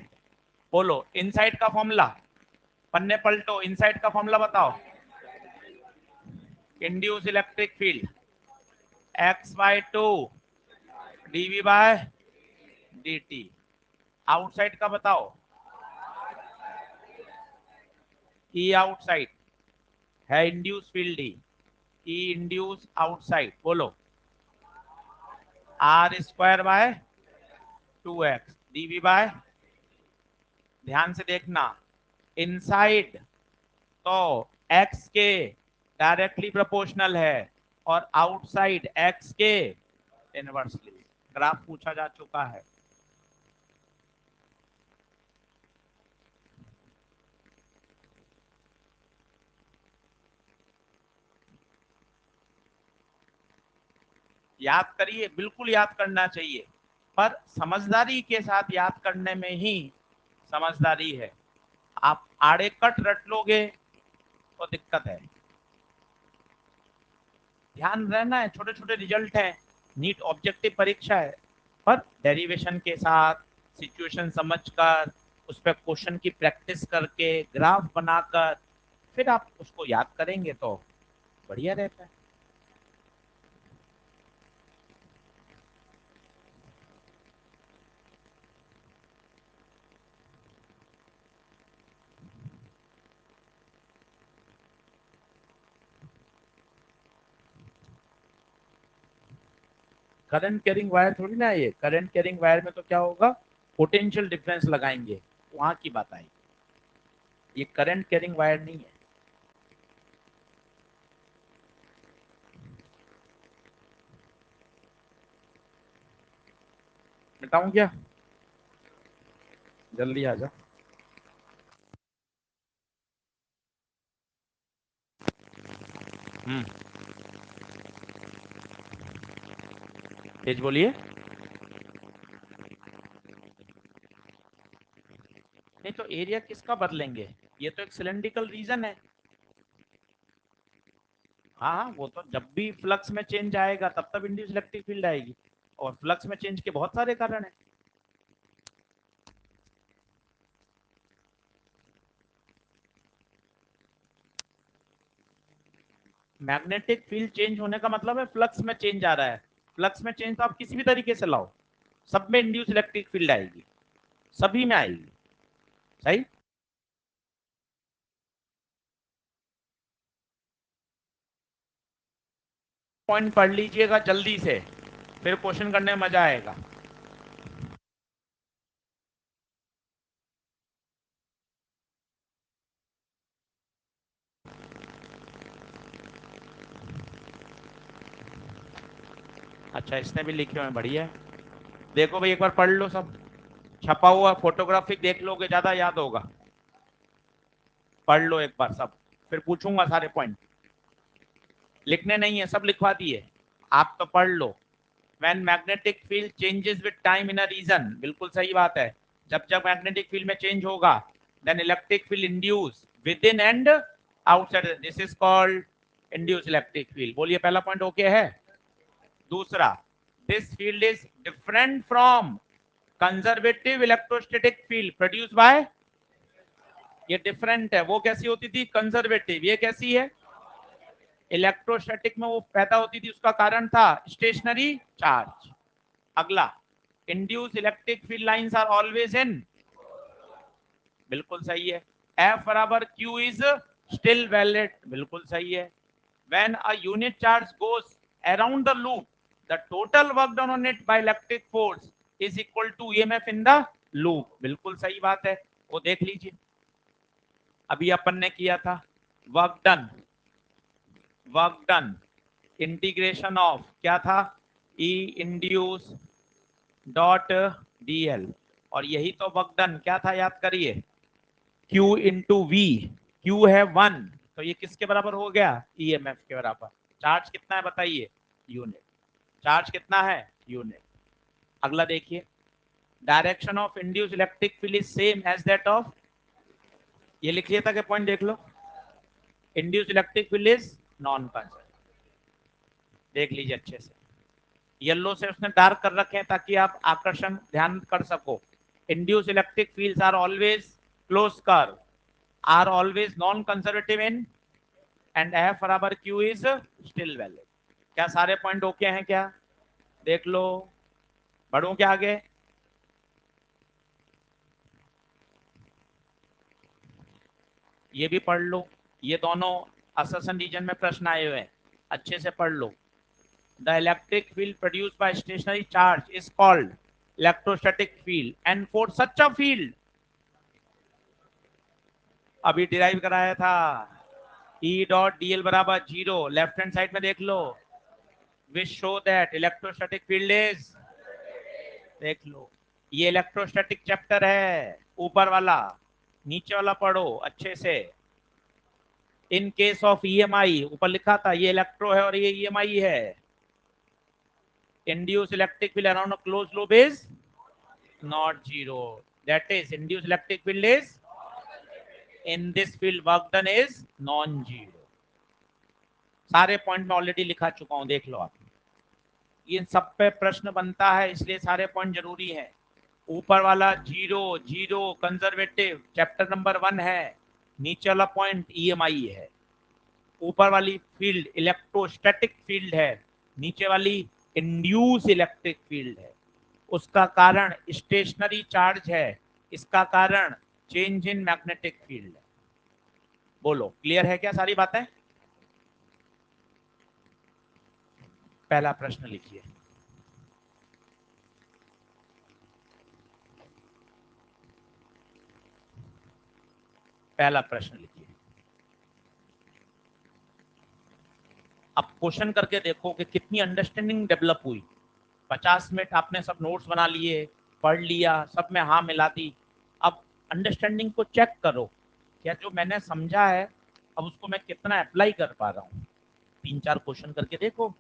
बोलो इनसाइड का फॉर्मूला। पन्ने पलटो, इनसाइड का फॉर्मूला बताओ। Induce electric field x/2 dv/dt। Outside का बताओ, ई आउटसाइड है इंड्यूस फील्ड, ई इंड्यूस आउटसाइड बोलो, r² / 2x dv/, ध्यान से देखना, इनसाइड तो x के डायरेक्टली प्रोपोर्शनल है और आउटसाइड x के इनवर्सली। ग्राफ पूछा जा चुका है। याद करिए, बिल्कुल याद करना चाहिए, पर समझदारी के साथ याद करने में ही समझदारी है। आप आड़े कट रट लोगे तो दिक्कत है। ध्यान रहना है, छोटे छोटे रिजल्ट है, नीट ऑब्जेक्टिव परीक्षा है, पर डेरिवेशन के साथ, सिचुएशन समझकर, उस पर क्वेश्चन की प्रैक्टिस करके, ग्राफ बनाकर फिर आप उसको याद करेंगे तो बढ़िया रहता है। करंट कैरिंग वायर थोड़ी ना है ये, करंट कैरिंग वायर में तो क्या होगा, पोटेंशियल डिफरेंस लगाएंगे, वहां की बात आएगी। ये करंट कैरिंग वायर नहीं है। बताऊं क्या, जल्दी आ जा। हम्म, तेज बोलिए। नहीं तो एरिया किसका बदलेंगे, ये तो एक सिलेंड्रिकल रीजन है। हाँ हाँ, वो तो जब भी फ्लक्स में चेंज आएगा तब तब इंड्यूस इलेक्ट्रिक फील्ड आएगी, और फ्लक्स में चेंज के बहुत सारे कारण है। मैग्नेटिक फील्ड चेंज होने का मतलब है फ्लक्स में चेंज आ रहा है। फ्लक्स में चेंज तो आप किसी भी तरीके से लाओ, सब में इंड्यूस इलेक्ट्रिक फील्ड आएगी, सभी में आएगी। सही। पॉइंट पढ़ लीजिएगा जल्दी से, फिर क्वेश्चन करने में मजा आएगा। अच्छा, इसने भी लिखे हुए हैं, बढ़िया है। देखो भाई, एक बार पढ़ लो सब, छपा हुआ फोटोग्राफिक देख लोगे, ज्यादा याद होगा। पढ़ लो एक बार सब, फिर पूछूंगा सारे पॉइंट, लिखने नहीं है, सब लिखवा दिए, आप तो पढ़ लो। When magnetic field changes with time in a region, बिल्कुल सही बात है, जब जब मैग्नेटिक फील्ड में चेंज होगा, then electric field induce within and outside, this is called induced electric field। बोलिए पहला पॉइंट ओके है। दूसरा, this field is different from conservative electrostatic field produced by, ये डिफरेंट है, वो कैसी होती थी कंजर्वेटिव, ये कैसी है इलेक्ट्रोस्टैटिक में वो पैदा होती थी, उसका कारण था स्टेशनरी चार्ज। अगला, induce electric field lines are always in, बिल्कुल सही है। F बराबर Q इज स्टिल वैलिड, बिल्कुल सही है। When a unit charge goes around the loop, the total work done on it by electric force is equal to EMF in the loop, बिल्कुल सही बात है, वो देख लीजिए। अभी अपन ने किया था work done, work done integration of क्या था, E इंड्यूस डॉट dl, और यही तो वर्क डन क्या था याद करिए, Q इंटू वी, Q है 1, तो ये किसके बराबर हो गया, EMF के बराबर। चार्ज कितना है बताइए, यूनिट, चार्ज कितना है यूनिट। अगला देखिए, direction of induce electric field is same as that of, ये लिख लिया था कि पॉइंट देख लो, induce electric field is non conservative, देख लीजिए अच्छे से, येलो से उसने डार्क कर रखे हैं ताकि आप आकर्षण ध्यान कर सको। Induce electric fields are always close curve, are always non conservative in, and F बराबर Q इज स्टिल वैलिड। क्या सारे पॉइंट ओके हैं क्या, देख लो, बढ़ूं क्या आगे, ये भी पढ़ लो, ये दोनों असर्शन रीजन में प्रश्न आए हुए हैं, अच्छे से पढ़ लो। The electric field produced by stationary charge is called electrostatic field, and for such a field, अभी डिराइव कराया था, E डॉट dl बराबर 0, लेफ्ट हैंड साइड में देख लो, which show that electrostatic field is, देख लो, ये इलेक्ट्रोस्टैटिक चैप्टर है ऊपर वाला, नीचे वाला पढ़ो अच्छे से। इन केस ऑफ EMI, ऊपर लिखा था ये इलेक्ट्रो है और ये EMI है, induced electric field around a closed loop is not zero, that is induced electric field is, in this field work done is non zero। सारे पॉइंट में ऑलरेडी लिखा चुका हूं, देख लो आप, इन सब पे प्रश्न बनता है इसलिए सारे पॉइंट जरूरी है। ऊपर वाला zero zero conservative chapter number 1 है, नीचे वाला पॉइंट EMI है, ऊपर वाली फील्ड इलेक्ट्रोस्टैटिक फील्ड है, नीचे वाली इंड्यूस इलेक्ट्रिक फील्ड है, उसका कारण स्टेशनरी चार्ज है, इसका कारण चेंज इन मैग्नेटिक फील्ड है। बोलो क्लियर है क्या सारी बातें। पहला प्रश्न लिखिए, पहला प्रश्न लिखिए, अब क्वेश्चन करके देखो कि कितनी अंडरस्टैंडिंग डेवलप हुई। 50 मिनट आपने सब नोट्स बना लिए, पढ़ लिया, सब में हाँ मिला दी, अब अंडरस्टैंडिंग को चेक करो, क्या जो मैंने समझा है अब उसको मैं कितना अप्लाई कर पा रहा हूँ। 3-4 क्वेश्चन करके देखो।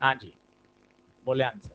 हाँ जी, बोले आंसर।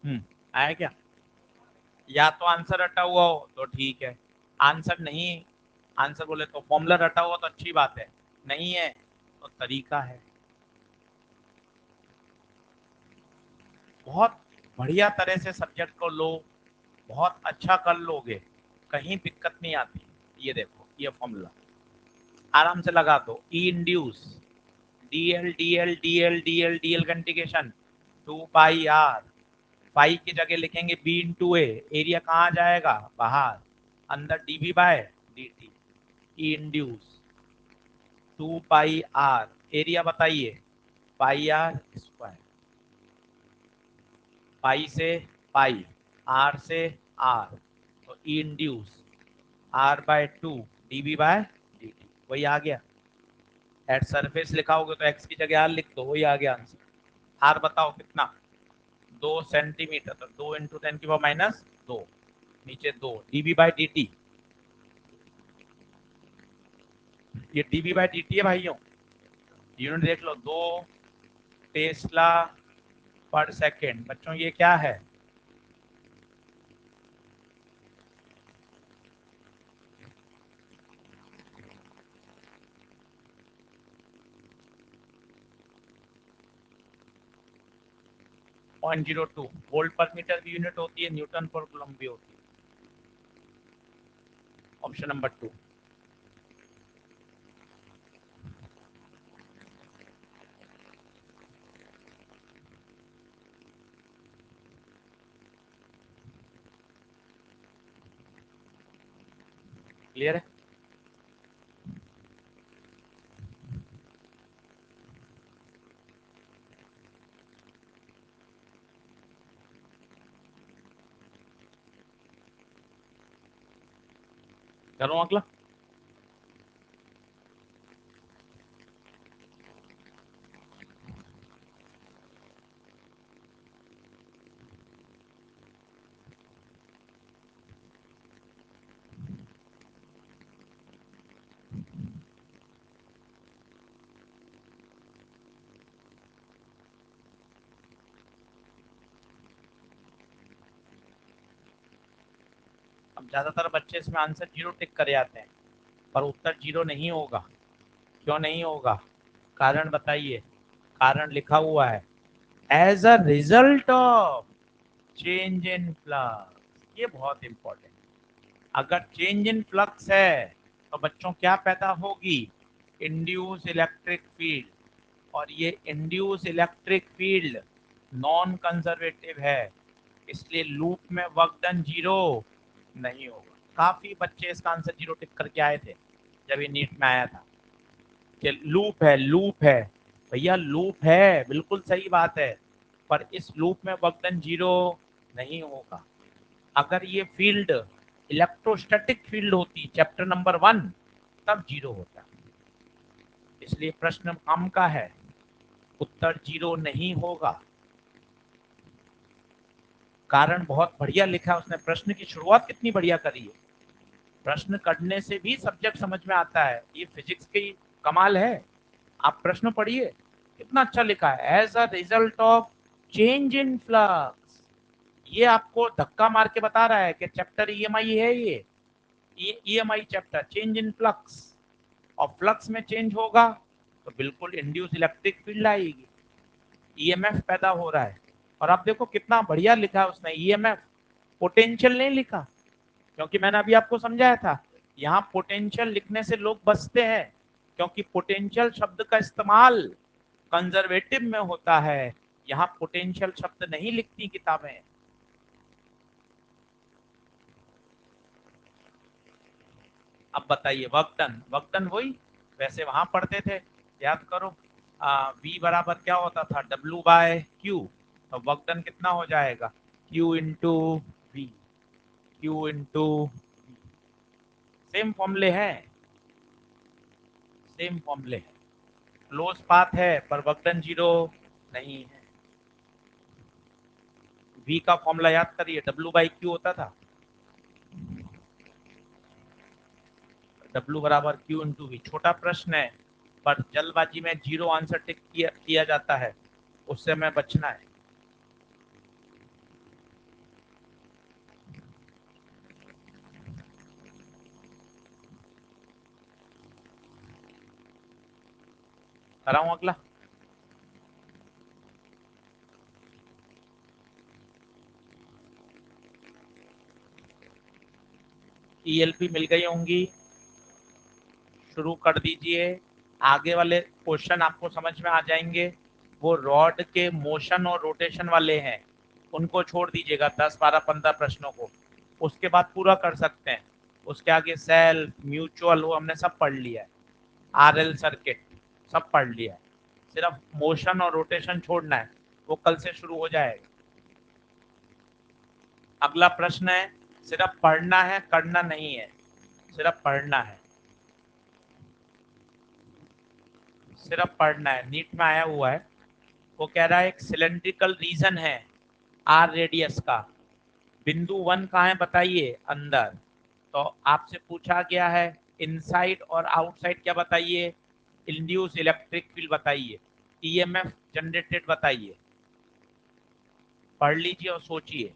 आया क्या? या तो आंसर रटा हुआ हो तो ठीक है, आंसर नहीं, आंसर बोले तो फॉर्मूला रटा हुआ तो अच्छी बात है, नहीं है तो तरीका है। बहुत बढ़िया तरह से सब्जेक्ट को लो, बहुत अच्छा कर लोगे, कहीं दिक्कत नहीं आती। ये देखो ये फॉर्मूला आराम से लगा दो, E induce d L D L D L D L D l का इंटीग्रेशन 2 पाई आर, पाई की जगह लिखेंगे बी इंटू ए, एरिया कहाँ जाएगा बाहर, अंदर D V by D T, E induce 2 pi R, area बताइए पाई आर स्क्वायर, पाई से पाई, आर से आर, तो E induce R/2 dV by dt, वही आ गया। एट सरफेस लिखाओगे तो x की जगह r लिख दो, वही आ गया आंसर। r बताओ कितना, 2 सेंटीमीटर, तो 2 × 10⁻², नीचे 2 dV बाय dt, ये dV बाय dt है भाइयों, यूनिट देख लो, 2 टेस्ला/सेकेंड। बच्चों ये क्या है? पॉइंट 02 वोल्ट पर मीटर की यूनिट होती है, न्यूटन पर कूलम भी होती है। Option number 2। क्लियर है? करो अगला। अब ज्यादातर बच्चे इसमें आंसर 0 टिक करे आते हैं, पर उत्तर 0 नहीं होगा। क्यों नहीं होगा? कारण बताइए। कारण लिखा हुआ है as a result of change in flux, ये बहुत इंपॉर्टेंट। अगर चेंज इन फ्लक्स है तो बच्चों क्या पैदा होगी? इंड्यूस इलेक्ट्रिक फील्ड, और ये induce electric field non conservative है, इसलिए लूप में वर्क डन 0 नहीं होगा। काफी बच्चे इसका आंसर 0 टिक करके आए थे जब ये नीट में आया था कि लूप है, लूप है। भैया लूप है, बिल्कुल सही बात है, पर इस लूप में वर्क डन 0 नहीं होगा। अगर ये फील्ड इलेक्ट्रोस्टैटिक फील्ड होती चैप्टर नंबर 1, तब 0 होता। इसलिए प्रश्न हम का है, उत्तर 0 नहीं होगा। कारण बहुत बढ़िया लिखा है उसने, प्रश्न की शुरुआत कितनी बढ़िया करी है। प्रश्न करने से भी सब्जेक्ट समझ में आता है, ये फिजिक्स की कमाल है। आप प्रश्न पढ़िए, कितना अच्छा लिखा है, as a result of change in flux. ये आपको धक्का मार के बता रहा है कि चैप्टर ईएमआई है, ये EMI chapter change in flux, और फ्लक्स में चेंज होगा तो बिल्कुल इंड्यूस इलेक्ट्रिक फील्ड आएगी, ईएमएफ पैदा हो रहा है। और आप देखो कितना बढ़िया लिखा है उसने, ईएमएफ, पोटेंशियल नहीं लिखा, क्योंकि मैंने अभी आपको समझाया था यहाँ पोटेंशियल लिखने से लोग बचते हैं, क्योंकि पोटेंशियल शब्द का इस्तेमाल कंजर्वेटिव में होता है, यहाँ पोटेंशियल शब्द नहीं लिखती किताबें। अब बताइए वर्कडन, वर्कडन वही वैसे वहां पढ़ते थे, याद करो। V बराबर क्या होता था, W/Q, तो वर्कडन कितना हो जाएगा, Q into V, Q into, same फॉर्मूले हैं, सेम फॉर्मूले हैं, क्लोज पाथ है पर वर्कडन 0 नहीं है। V का फॉर्मूला याद करिए, W/Q होता था, W बराबर Q इंटू वी। छोटा प्रश्न है, पर जल्दबाजी में 0 आंसर टिक किया जाता है, उससे हमें बचना है। कराऊं अगला? ईएलपी मिल गई होंगी, शुरू कर दीजिए। आगे वाले क्वेश्चन आपको समझ में आ जाएंगे। वो रॉड के मोशन और रोटेशन वाले हैं, उनको छोड़ दीजिएगा 10 12 15 प्रश्नों को, उसके बाद पूरा कर सकते हैं। उसके आगे सेल्फ म्यूचुअल वो हमने सब पढ़ लिया है, आरएल सर्किट सब पढ़ लिया है। सिर्फ मोशन और रोटेशन छोड़ना है, वो कल से शुरू हो जाएगा। अगला प्रश्न है, सिर्फ पढ़ना है करना नहीं है, सिर्फ पढ़ना है, सिर्फ पढ़ना है। नीट में आया हुआ है। वो कह रहा है एक सिलेंड्रिकल रीजन है आर रेडियस का, बिंदु 1 कहाँ है बताइए, अंदर। तो आपसे पूछा गया है इनसाइड और आउटसाइड क्या बताइए, इंड्यूस इलेक्ट्रिक फील्ड बताइए, ईएमएफ जनरेटेड बताइए। पढ़ लीजिए और सोचिए।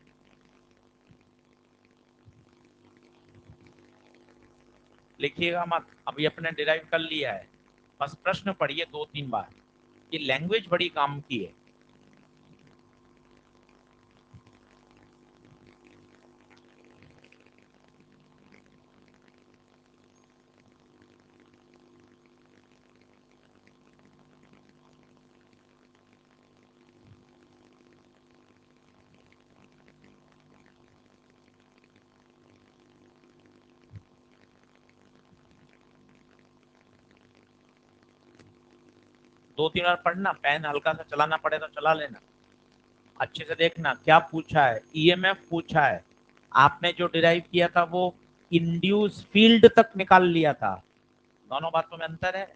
लिखिएगा मत, अभी अपने डिराइव कर लिया है, बस प्रश्न पढ़िए 2 3 बार। ये लैंग्वेज बड़ी काम की है। दो तीन बार पढ़ना, पेन हल्का सा चलाना पड़े तो चला लेना। अच्छे से देखना क्या पूछा है, ईएमएफ पूछा है। आपने जो डिराइव किया था वो इंड्यूस फील्ड तक निकाल लिया था। दोनों बातों में अंतर है।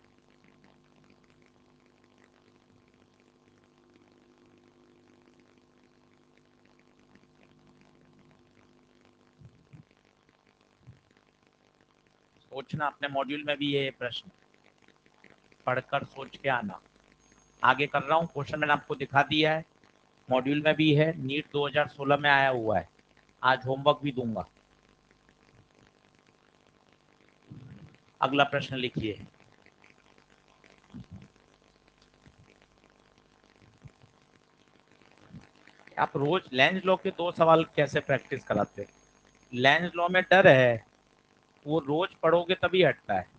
सोचना, अपने मॉड्यूल में भी ये प्रश्न पढ़कर सोच के आना। आगे कर रहा हूँ, क्वेश्चन मैंने आपको दिखा दिया है, मॉड्यूल में भी है, नीट 2016 में आया हुआ है। आज होमवर्क भी दूंगा। अगला प्रश्न लिखिए। आप रोज लेंज लॉ के 2 सवाल कैसे प्रैक्टिस कराते? लेंज लॉ में डर है, वो रोज पढ़ोगे तभी हटता है।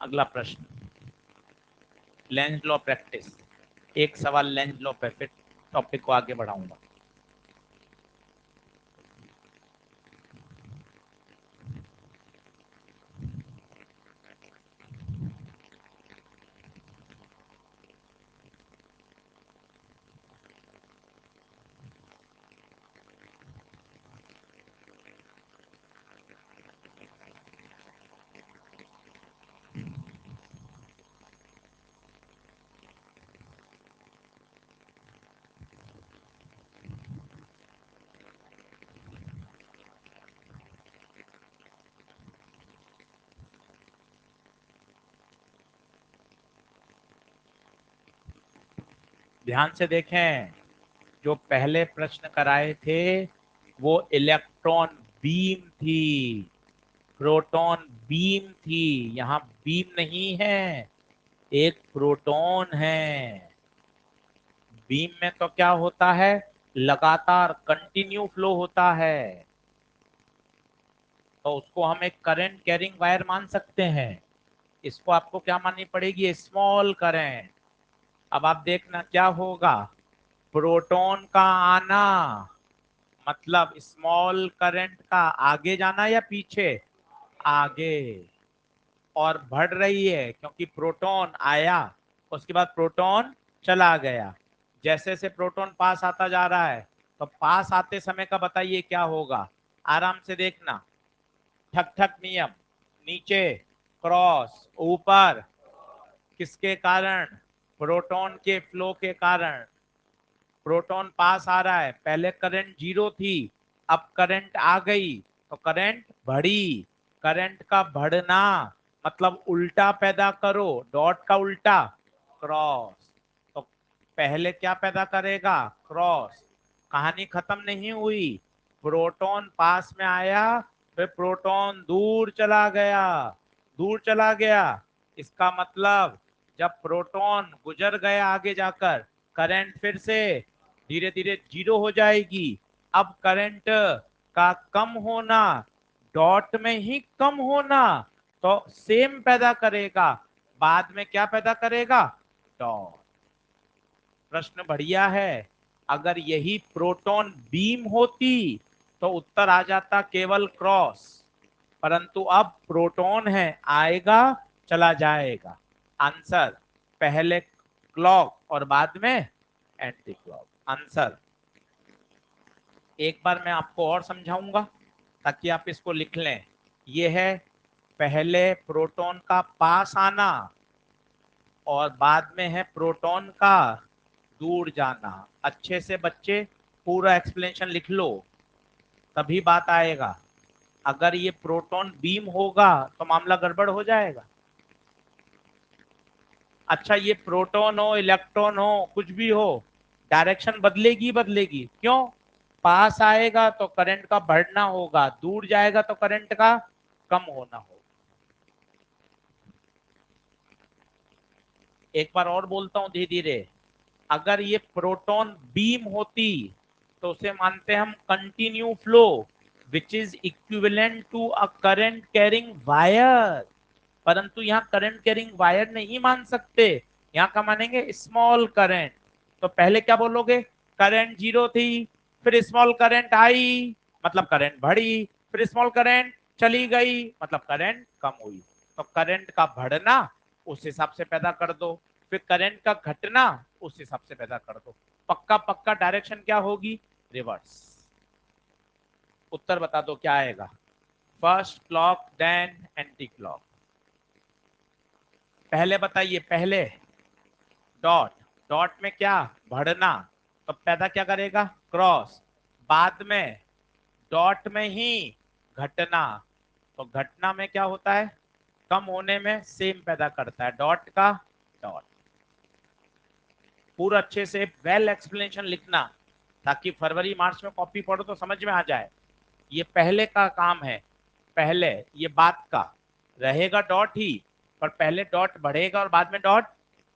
अगला प्रश्न, लेंज लॉ प्रैक्टिस। एक सवाल लेंज लॉ पे, फिर टॉपिक को आगे बढ़ाऊंगा। ध्यान से देखें, जो पहले प्रश्न कराए थे वो इलेक्ट्रॉन बीम थी, प्रोटॉन बीम थी। यहाँ बीम नहीं है, एक प्रोटॉन है। बीम में तो क्या होता है, लगातार कंटिन्यू फ्लो होता है, तो उसको हम एक करंट कैरिंग वायर मान सकते हैं। इसको आपको क्या माननी पड़ेगी, स्मॉल करंट। अब आप देखना क्या होगा, प्रोटॉन का आना मतलब स्मॉल करंट का आगे जाना या पीछे, आगे, और बढ़ रही है क्योंकि प्रोटॉन आया, उसके बाद प्रोटॉन चला गया। जैसे से प्रोटॉन पास आता जा रहा है, तो पास आते समय का बताइए क्या होगा, आराम से देखना। ठक ठक नियम, नीचे क्रॉस, ऊपर, किसके कारण, प्रोटॉन के फ्लो के कारण। प्रोटॉन पास आ रहा है, पहले करंट 0 थी, अब करंट आ गई तो करंट बढ़ी। करंट का बढ़ना मतलब उल्टा पैदा करो, डॉट का उल्टा क्रॉस। तो पहले क्या पैदा करेगा, क्रॉस। कहानी खत्म नहीं हुई, प्रोटॉन पास में आया, फिर प्रोटॉन दूर चला गया, दूर चला गया। इसका मतलब जब प्रोटॉन गुजर गया आगे जाकर, करंट फिर से धीरे धीरे जीरो हो जाएगी। अब करंट का कम होना, डॉट में ही कम होना, तो सेम पैदा करेगा, बाद में क्या पैदा करेगा, डॉट। प्रश्न बढ़िया है। अगर यही प्रोटॉन बीम होती तो उत्तर आ जाता केवल क्रॉस, परंतु अब प्रोटॉन है, आएगा चला जाएगा। आंसर पहले क्लॉक और बाद में एंटी क्लॉक। आंसर एक बार मैं आपको और समझाऊंगा ताकि आप इसको लिख लें। यह है पहले प्रोटॉन का पास आना और बाद में है प्रोटॉन का दूर जाना। अच्छे से बच्चे पूरा एक्सप्लेनेशन लिख लो, तभी बात आएगा। अगर ये प्रोटॉन बीम होगा तो मामला गड़बड़ हो जाएगा। अच्छा, ये प्रोटॉन हो इलेक्ट्रॉन हो कुछ भी हो, डायरेक्शन बदलेगी बदलेगी। क्यों? पास आएगा तो करंट का बढ़ना होगा, दूर जाएगा तो करंट का कम होना होगा। एक बार और बोलता हूं धीरे धीरे। अगर ये प्रोटॉन बीम होती तो उसे मानते हैं हम continue flow, which is equivalent to a current carrying wire. परंतु यहाँ करंट कैरिंग वायर नहीं मान सकते, यहाँ का मानेंगे स्मॉल करंट। तो पहले क्या बोलोगे, करंट जीरो थी, फिर स्मॉल करंट आई मतलब करंट बढ़ी, फिर स्मॉल करंट चली गई मतलब करंट कम हुई। तो करंट का बढ़ना उस हिसाब से पैदा कर दो, फिर करंट का घटना उस हिसाब से पैदा कर दो। पक्का पक्का डायरेक्शन क्या होगी, रिवर्स। उत्तर बता दो क्या आएगा, first clock then anti clock. पहले बताइए, पहले डॉट, डॉट में क्या बढ़ना, तो पैदा क्या करेगा, क्रॉस। बाद में डॉट में ही घटना, तो घटना में क्या होता है, कम होने में सेम पैदा करता है, डॉट का डॉट। पूरा अच्छे से वेल एक्सप्लेनेशन लिखना ताकि फरवरी मार्च में कॉपी पढ़ो तो समझ में आ जाए। ये पहले का काम है, पहले ये बात का रहेगा डॉट ही, पर पहले डॉट बढ़ेगा और बाद में डॉट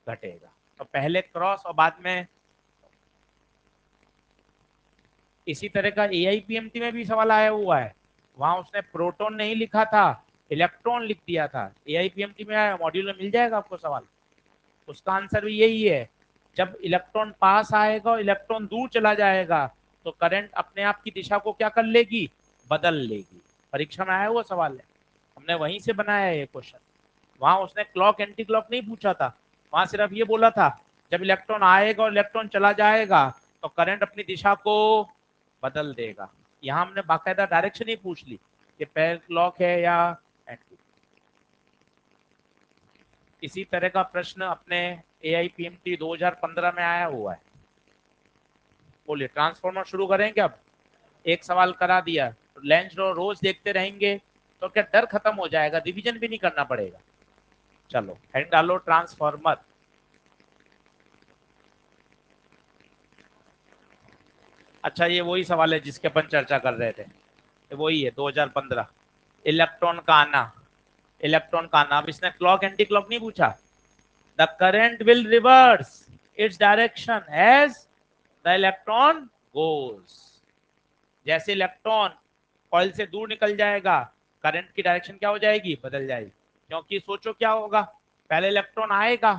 घटेगा। तो पहले क्रॉस और बाद में। इसी तरह का एआईपीएमटी में भी सवाल आया हुआ है, वहां उसने प्रोटॉन नहीं लिखा था, इलेक्ट्रॉन लिख दिया था। एआईपीएमटी में आया, मॉड्यूल में मिल जाएगा आपको सवाल। उसका आंसर भी यही है, जब इलेक्ट्रॉन पास आएगा और इलेक्ट्रॉन दूर चला जाएगा तो करंट अपने आप की दिशा को क्या कर लेगी, बदल लेगी। परीक्षा में आया हुआ सवाल है, हमने वहीं से बनाया है ये क्वेश्चन। वहां उसने क्लॉक एंटी क्लॉक नहीं पूछा था, वहां सिर्फ ये बोला था जब इलेक्ट्रॉन आएगा और इलेक्ट्रॉन चला जाएगा तो करंट अपनी दिशा को बदल देगा। यहाँ हमने बाकायदा डायरेक्शन ही पूछ ली कि पहले क्लॉक है या एंटी। इसी तरह का प्रश्न अपने एआईपीएमटी 2015 में आया हुआ है। बोलिए, ट्रांसफॉर्मर शुरू करेंगे अब? एक सवाल करा दिया, लेंस लो रोज देखते रहेंगे तो क्या डर खत्म हो जाएगा, रिवीजन भी नहीं करना पड़ेगा। चलो हेड डालो ट्रांसफॉर्मर। अच्छा, ये वही सवाल है जिसके अपन चर्चा कर रहे थे, ये वही है 2015। इलेक्ट्रॉन का आना, इलेक्ट्रॉन का आना। अब इसने क्लॉक एंटी क्लॉक नहीं पूछा। The current will reverse its direction as the electron goes. जैसे इलेक्ट्रॉन कॉइल से दूर निकल जाएगा, करंट की डायरेक्शन क्या हो जाएगी, बदल जाएगी। क्योंकि सोचो क्या होगा, पहले इलेक्ट्रॉन आएगा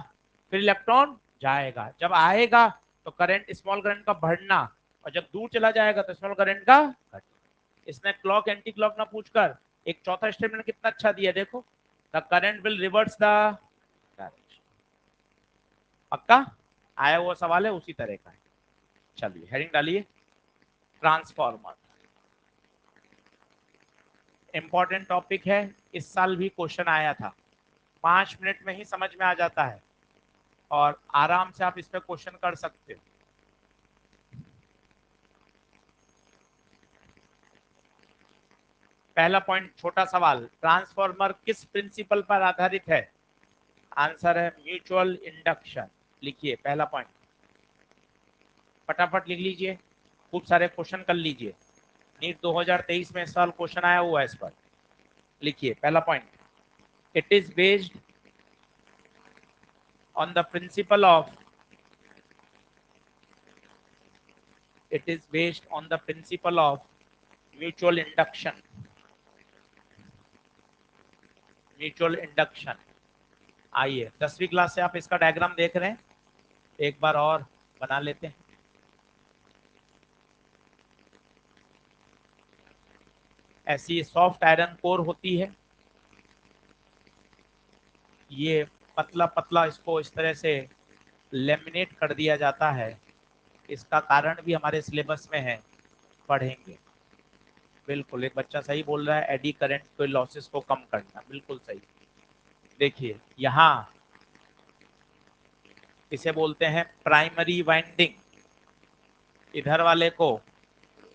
फिर इलेक्ट्रॉन जाएगा, जब आएगा तो करंट स्मॉल करंट का बढ़ना, और जब दूर चला जाएगा तो स्मॉल करंट का घटना। इसने क्लॉक एंटी क्लॉक ना पूछकर एक चौथा स्टेटमेंट कितना अच्छा दिया, देखो, the current will reverse the direction. पक्का आया हुआ सवाल है, उसी तरह का है। चलिए हेडिंग डालिए, ट्रांसफॉर्मर। इंपॉर्टेंट टॉपिक है, इस साल भी क्वेश्चन आया था, 5 मिनट में ही समझ में आ जाता है और आराम से आप इस पर क्वेश्चन कर सकते हो। पहला पॉइंट, छोटा सवाल, ट्रांसफॉर्मर किस प्रिंसिपल पर आधारित है? आंसर है म्यूचुअल इंडक्शन। लिखिए पहला पॉइंट, फटाफट लिख लीजिए, खूब सारे क्वेश्चन कर लीजिए। नीट 2023 में इस साल क्वेश्चन आया हुआ है इस पर। लिखिए पहला point, it is based on the principle of mutual induction. Mutual induction. आइए 10वीं क्लास से आप इसका डायग्राम देख रहे हैं, एक बार और बना लेते हैं। ऐसी सॉफ्ट आयरन कोर होती है, ये पतला पतला इसको इस तरह से लेमिनेट कर दिया जाता है। इसका कारण भी हमारे सिलेबस में है, पढ़ेंगे। बिल्कुल, एक बच्चा सही बोल रहा है, एडी करंट के लॉसेस को कम करना, बिल्कुल सही। देखिए यहाँ इसे बोलते हैं प्राइमरी वाइंडिंग, इधर वाले को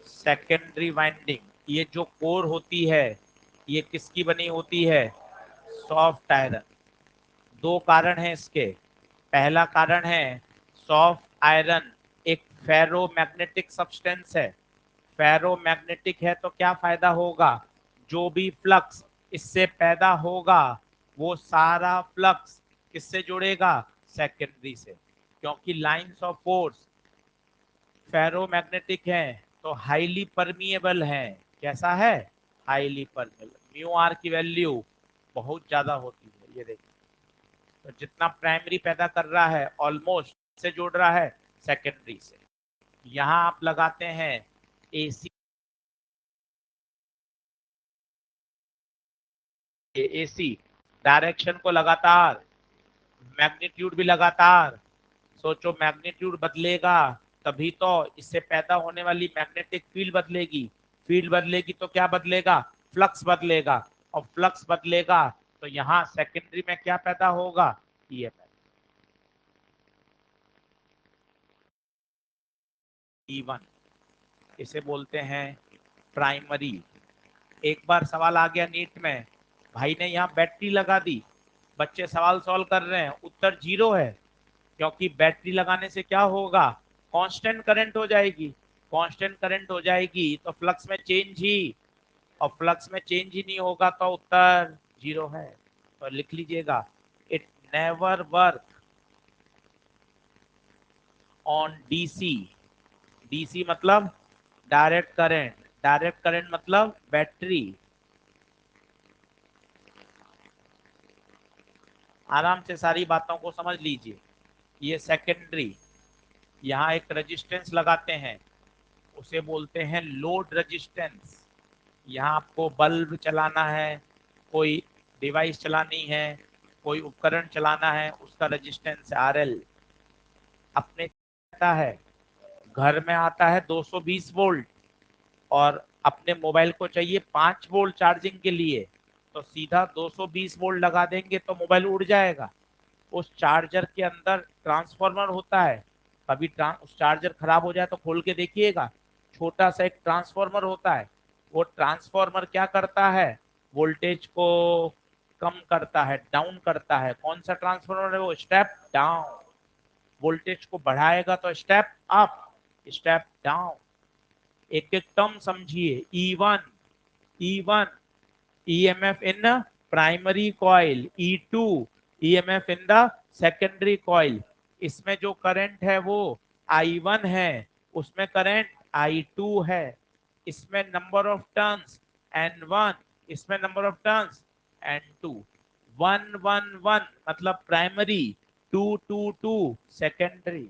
सेकेंडरी वाइंडिंग। ये जो कोर होती है ये किसकी बनी होती है? Soft iron. दो कारण हैं इसके। पहला कारण है सॉफ्ट आयरन एक फेरोमैग्नेटिक सब्सटेंस है। फेरोमैग्नेटिक है तो क्या फायदा होगा? जो भी फ्लक्स इससे पैदा होगा वो सारा फ्लक्स किससे जुड़ेगा? सेकेंडरी से, क्योंकि लाइंस ऑफ फोर्स फेरोमैग्नेटिक है तो हाईली परमिएबल है। कैसा है? Highly permeable. म्यू आर की वैल्यू बहुत ज्यादा होती है, ये देखिए। तो जितना प्राइमरी पैदा कर रहा है ऑलमोस्ट से जोड़ रहा है सेकेंडरी से। यहां आप लगाते हैं एसी, एसी डायरेक्शन को लगातार, मैग्नीट्यूड भी लगातार। सोचो मैग्नीट्यूड बदलेगा तभी तो इससे पैदा होने वाली मैग्नेटिक फील्ड बदलेगी। फील्ड बदलेगी तो क्या बदलेगा? फ्लक्स बदलेगा। और फ्लक्स बदलेगा तो यहाँ सेकेंडरी में क्या पैदा होगा? ईएमएफ। E1 इसे बोलते हैं प्राइमरी। एक बार सवाल आ गया नीट में, भाई ने यहाँ बैटरी लगा दी, बच्चे सवाल सॉल्व कर रहे हैं, उत्तर 0 है। क्योंकि बैटरी लगाने से क्या होगा? कांस्टेंट करंट हो जाएगी। कांस्टेंट करंट हो जाएगी तो फ्लक्स में चेंज ही, और फ्लक्स में चेंज ही नहीं होगा तो उत्तर 0 है। तो लिख लीजिएगा, it never work on DC. DC मतलब डायरेक्ट करंट, डायरेक्ट करंट मतलब बैटरी। आराम से सारी बातों को समझ लीजिए। ये सेकेंडरी, यहाँ एक रेजिस्टेंस लगाते हैं, उसे बोलते हैं लोड रेजिस्टेंस। यहाँ आपको बल्ब चलाना है, कोई डिवाइस चलानी है, कोई उपकरण चलाना है, उसका रेजिस्टेंस आरएल। अपने आता है, घर में आता है 220 वोल्ट, और अपने मोबाइल को चाहिए 5 वोल्ट चार्जिंग के लिए, तो सीधा 220 वोल्ट लगा देंगे तो मोबाइल उड़ जाएगा। उस चार्जर के अंदर ट्रांसफार्मर होता है, कभी उस चार्जर खराब हो जाए तो खोल के देखिएगा, छोटा सा एक ट्रांसफार्मर होता है। वो ट्रांसफार्मर क्या करता है? वोल्टेज को कम करता है, डाउन करता है। कौन सा ट्रांसफार्मर है वो? Step down. वोल्टेज को बढ़ाएगा तो स्टेप अप, स्टेप डाउन। एक एक टर्म समझिए। E1, E1 EMF in primary coil, E2 EMF in the secondary coil। इसमें जो करंट है वो I1 है, उसमें करंट I2 है। इसमें नंबर ऑफ टर्न्स N1, इसमें नंबर ऑफ टर्न्स N2। 1 1 1 मतलब प्राइमरी, 2 2 2 सेकेंडरी।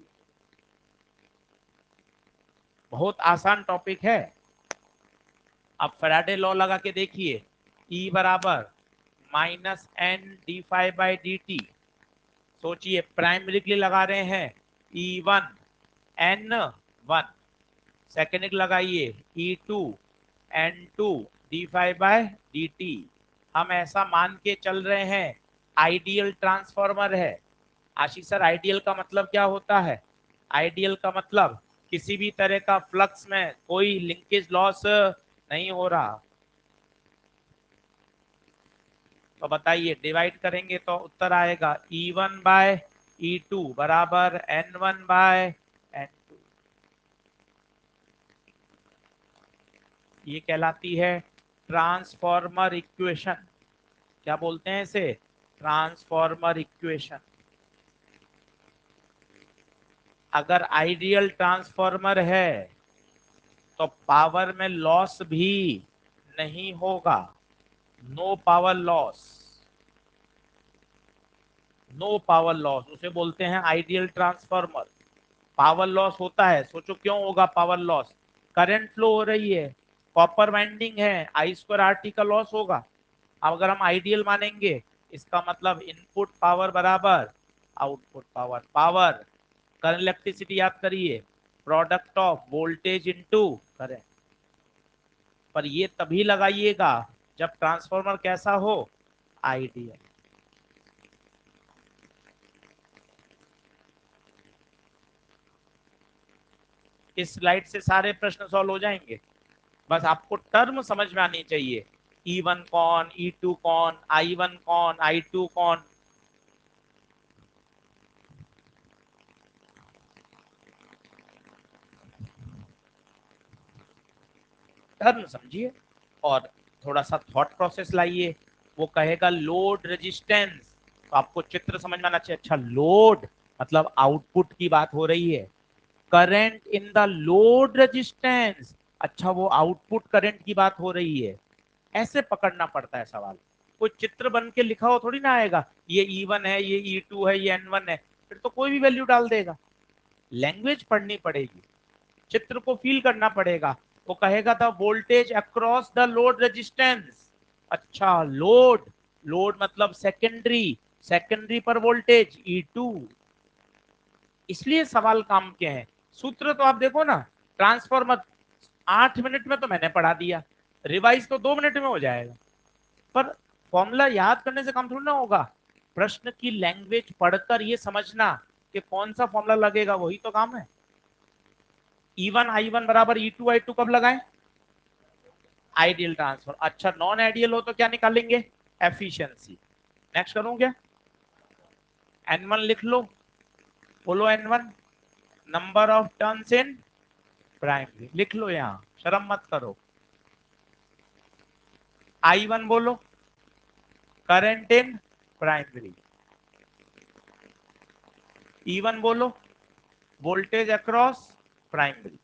बहुत आसान टॉपिक है। अब फैराडे लॉ लगा के देखिए, E बराबर -N dφ/dt। सोचिए प्राइमरी के लिए लगा रहे हैं E1 N1, सेकेंडरी लगाइए E2 N2 dφ/dt। हम ऐसा मान के चल रहे हैं आइडियल ट्रांसफार्मर है। आशीष सर, आइडियल का मतलब क्या होता है? आइडियल का मतलब किसी भी तरह का फ्लक्स में कोई लिंकेज लॉस नहीं हो रहा। तो बताइए, डिवाइड करेंगे तो उत्तर आएगा E1/E2 बराबर N1/N2। ये कहलाती है ट्रांसफॉर्मर इक्वेशन। क्या बोलते हैं इसे? Transformer equation. अगर आइडियल ट्रांसफॉर्मर है तो पावर में लॉस भी नहीं होगा, no power loss. No power loss उसे बोलते हैं आइडियल ट्रांसफॉर्मर। पावर लॉस होता है, सोचो क्यों होगा पावर लॉस? करंट फ्लो हो रही है, कॉपर वाइंडिंग है, आई स्क्वायर आर टी का लॉस होगा। अब अगर हम आइडियल मानेंगे, इसका मतलब इनपुट पावर बराबर output power. Power current electricity याद करिए, product of voltage into current. पर ये तभी लगाइएगा जब ट्रांसफॉर्मर कैसा हो? आइडियल। इस स्लाइड से सारे प्रश्न सॉल्व हो जाएंगे। बस आपको टर्म समझ में आनी चाहिए। E1 कौन, E2 कौन, I1 कौन, I2 कौन। टर्म समझिए और थोड़ा सा थॉट प्रोसेस लाइए। वो कहेगा लोड रेजिस्टेंस, तो आपको चित्र समझ में आना चाहिए। अच्छा, लोड मतलब आउटपुट की बात हो रही है। Current in the load resistance, अच्छा वो आउटपुट करंट की बात हो रही है। ऐसे पकड़ना पड़ता है सवाल। कोई चित्र बन के लिखा हो थोड़ी ना आएगा, ये E1 है, ये E2 है, ये N1 है, फिर तो कोई भी वैल्यू डाल देगा। लैंग्वेज पढ़नी पड़ेगी, चित्र को फील करना पड़ेगा। वो कहेगा था voltage across the load resistance. अच्छा, लोड, लोड मतलब सेकेंडरी, सेकेंडरी पर वोल्टेज E2। इसलिए सवाल काम के हैं। सूत्र तो आप देखो ना, ट्रांसफॉर्मर 8 मिनट में तो मैंने पढ़ा दिया, रिवाइज तो 2 मिनट में हो जाएगा। पर फॉर्मूला याद करने से काम थोड़ी ना होगा। प्रश्न की लैंग्वेज पढ़कर ये समझना कि कौन सा फॉर्मूला लगेगा, वही तो काम है। E1 I1 बराबर E2 I2 कब लगाएं? Ideal transfer. अच्छा, नॉन आइडियल हो तो क्या निकालेंगे? एफिशिएंसी। नेक्स्ट करूं क्या? N1 लिख लो, बोलो N1 number of turns in primary, लिख लो यहां, शर्म मत करो। I1 बोलो करंट इन प्राइमरी। E1 बोलो voltage across primary.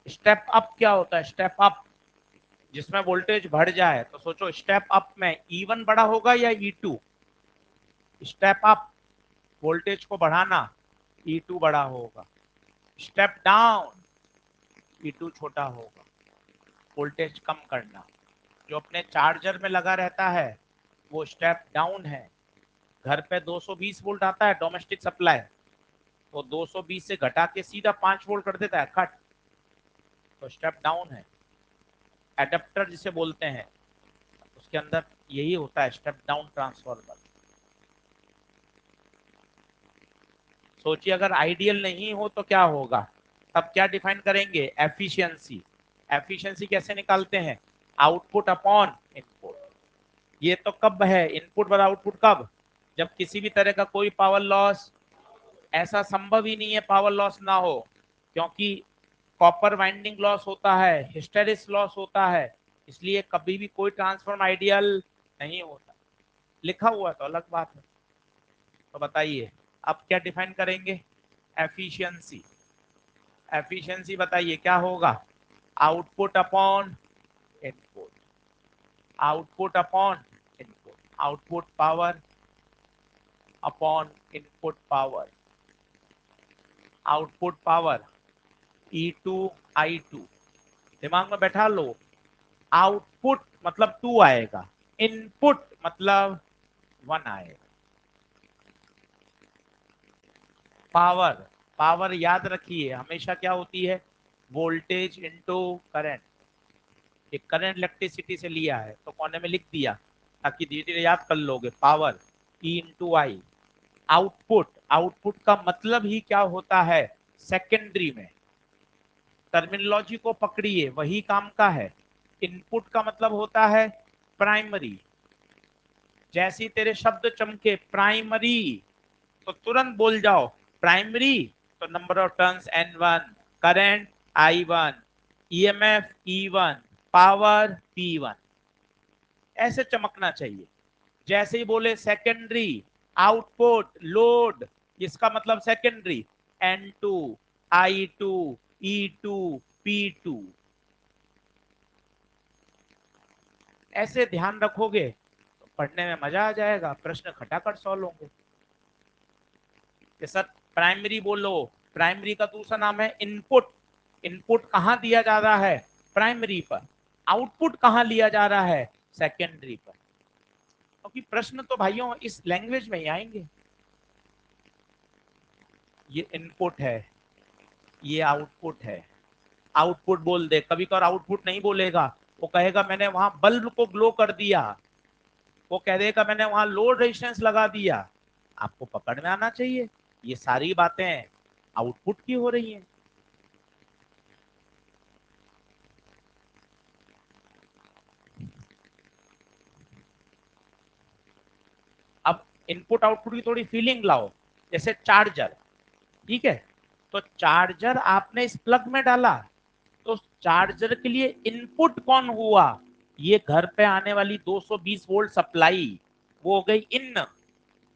Step up क्या होता है? स्टेप अप जिसमें वोल्टेज बढ़ जाए, तो सोचो स्टेप अप में E1 बड़ा होगा या E2? स्टेप अप वोल्टेज को बढ़ाना, E2 बड़ा होगा। स्टेप डाउन E2 छोटा होगा। वोल्टेज कम करना, जो अपने चार्जर में लगा रहता है वो स्टेप डाउन है। घर पे 220 वोल्ट आता है डोमेस्टिक सप्लाई, तो 220 से घटा के सीधा 5 वोल्ट कर देता है कट, तो स्टेप डाउन है। एडेप्टर जिसे बोलते हैं, उसके अंदर यही होता है, स्टेप डाउन ट्रांसफॉर्मर। सोचिए अगर आइडियल नहीं हो तो क्या होगा? तब क्या डिफाइन करेंगे? एफिशिएंसी। एफिशिएंसी कैसे निकालते हैं? Output upon input. ये तो कब है इनपुट बराबर आउटपुट? कब? जब किसी भी तरह का कोई पावर लॉस, ऐसा संभव ही नहीं है पावर लॉस ना हो, क्योंकि कॉपर वाइंडिंग लॉस होता है, हिस्टेरिस लॉस होता है, इसलिए कभी भी कोई ट्रांसफॉर्म आइडियल नहीं होता। लिखा हुआ तो अलग बात है। तो बताइए अब क्या डिफाइन करेंगे? एफिशिएंसी। एफिशिएंसी बताइए क्या होगा? Output upon input. Output upon input, output power upon input power. Output power E2 I2। दिमाग में बैठा लो, आउटपुट मतलब 2 आएगा, इनपुट मतलब 1 आएगा। पावर, पावर याद रखिए हमेशा क्या होती है? Voltage into current. एक करंट इलेक्ट्रिसिटी से लिया है तो कोने में लिख दिया, ताकि धीरे धीरे याद कर लोगे। पावर E इंटू आई, आउटपुट, आउटपुट का मतलब ही क्या होता है सेकेंडरी में, टर्मिनोलॉजी को पकड़िए, वही काम का है। इनपुट का मतलब होता है प्राइमरी। जैसी तेरे शब्द चमके प्राइमरी, तो तुरंत बोल जाओ प्राइमरी, तो number of turns N1, current I1, EMF E1, power P1, ऐसे चमकना चाहिए। जैसे ही बोले सेकेंडरी, आउटपुट, लोड, इसका मतलब secondary N2, I2, E2, P2, ऐसे ध्यान रखोगे तो पढ़ने में मजा आ जाएगा, प्रश्न खटाखट सॉल्व होंगे। कि सर प्राइमरी बोलो, प्राइमरी का दूसरा नाम है इनपुट। इनपुट कहां दिया जा रहा है प्राइमरी पर, आउटपुट कहां लिया जा रहा है सेकेंडरी पर, क्योंकि प्रश्न तो भाइयों इस लैंग्वेज में ही आएंगे। ये इनपुट है, ये आउटपुट है। आउटपुट बोल दे, कभी कभार आउटपुट नहीं बोलेगा, वो कहेगा मैंने वहां बल्ब को ग्लो कर दिया, वो कह देगा मैंने वहां लोड रेजिस्टेंस लगा दिया। आपको पकड़ में आना चाहिए ये सारी बातें आउटपुट की हो रही हैं। अब इनपुट आउटपुट की थोड़ी फीलिंग लाओ। जैसे चार्जर, ठीक है, तो चार्जर आपने इस प्लग में डाला, तो चार्जर के लिए इनपुट कौन हुआ, ये घर पे आने वाली 220 वोल्ट सप्लाई, वो हो गई इन।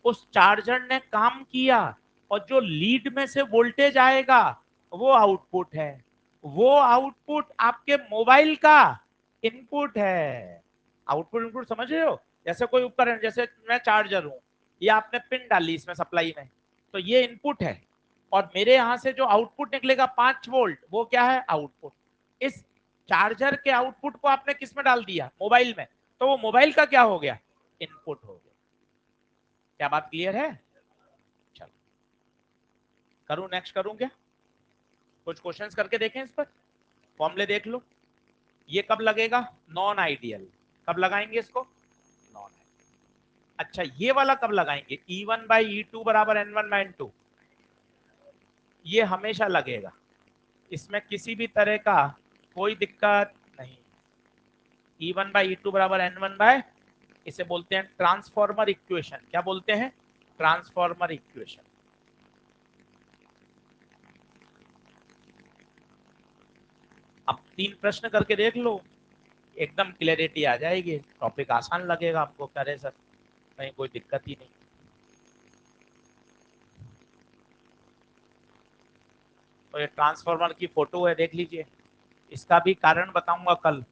उस चार्जर ने काम किया, और जो लीड में से वोल्टेज आएगा वो आउटपुट है। वो आउटपुट आपके मोबाइल का इनपुट है। आउटपुट इनपुट समझ रहे हो? जैसे कोई उपकरण, जैसे मैं चार्जर हूं, ये आपने पिन डाली इसमें सप्लाई में, तो ये इनपुट है, और मेरे यहां से जो आउटपुट निकलेगा 5 वोल्ट, वो क्या है आउटपुट। इस चार्जर के आउटपुट को आपने किस में डाल दिया मोबाइल में, तो वो मोबाइल का क्या हो गया इनपुट हो गया। क्या बात क्लियर है? चलो करूं, नेक्स्ट करूं क्या? कुछ क्वेश्चंस करके देखें इस पर, फॉर्मूले देख लो। ये कब लगेगा नॉन आइडियल, कब लगाएंगे इसको नॉन आइडियल। अच्छा ये वाला कब लगाएंगे E1/E2 बराबर N1/N2, ये हमेशा लगेगा, इसमें किसी भी तरह का कोई दिक्कत नहीं। E1/E2 बराबर N1, इसे बोलते हैं ट्रांसफॉर्मर इक्वेशन। क्या बोलते हैं? Transformer equation. अब 3 प्रश्न करके देख लो, एकदम क्लैरिटी आ जाएगी, टॉपिक आसान लगेगा आपको, करे सर कहीं कोई दिक्कत ही नहीं। तो ये ट्रांसफॉर्मर की फोटो है, देख लीजिए। इसका भी कारण बताऊंगा कल,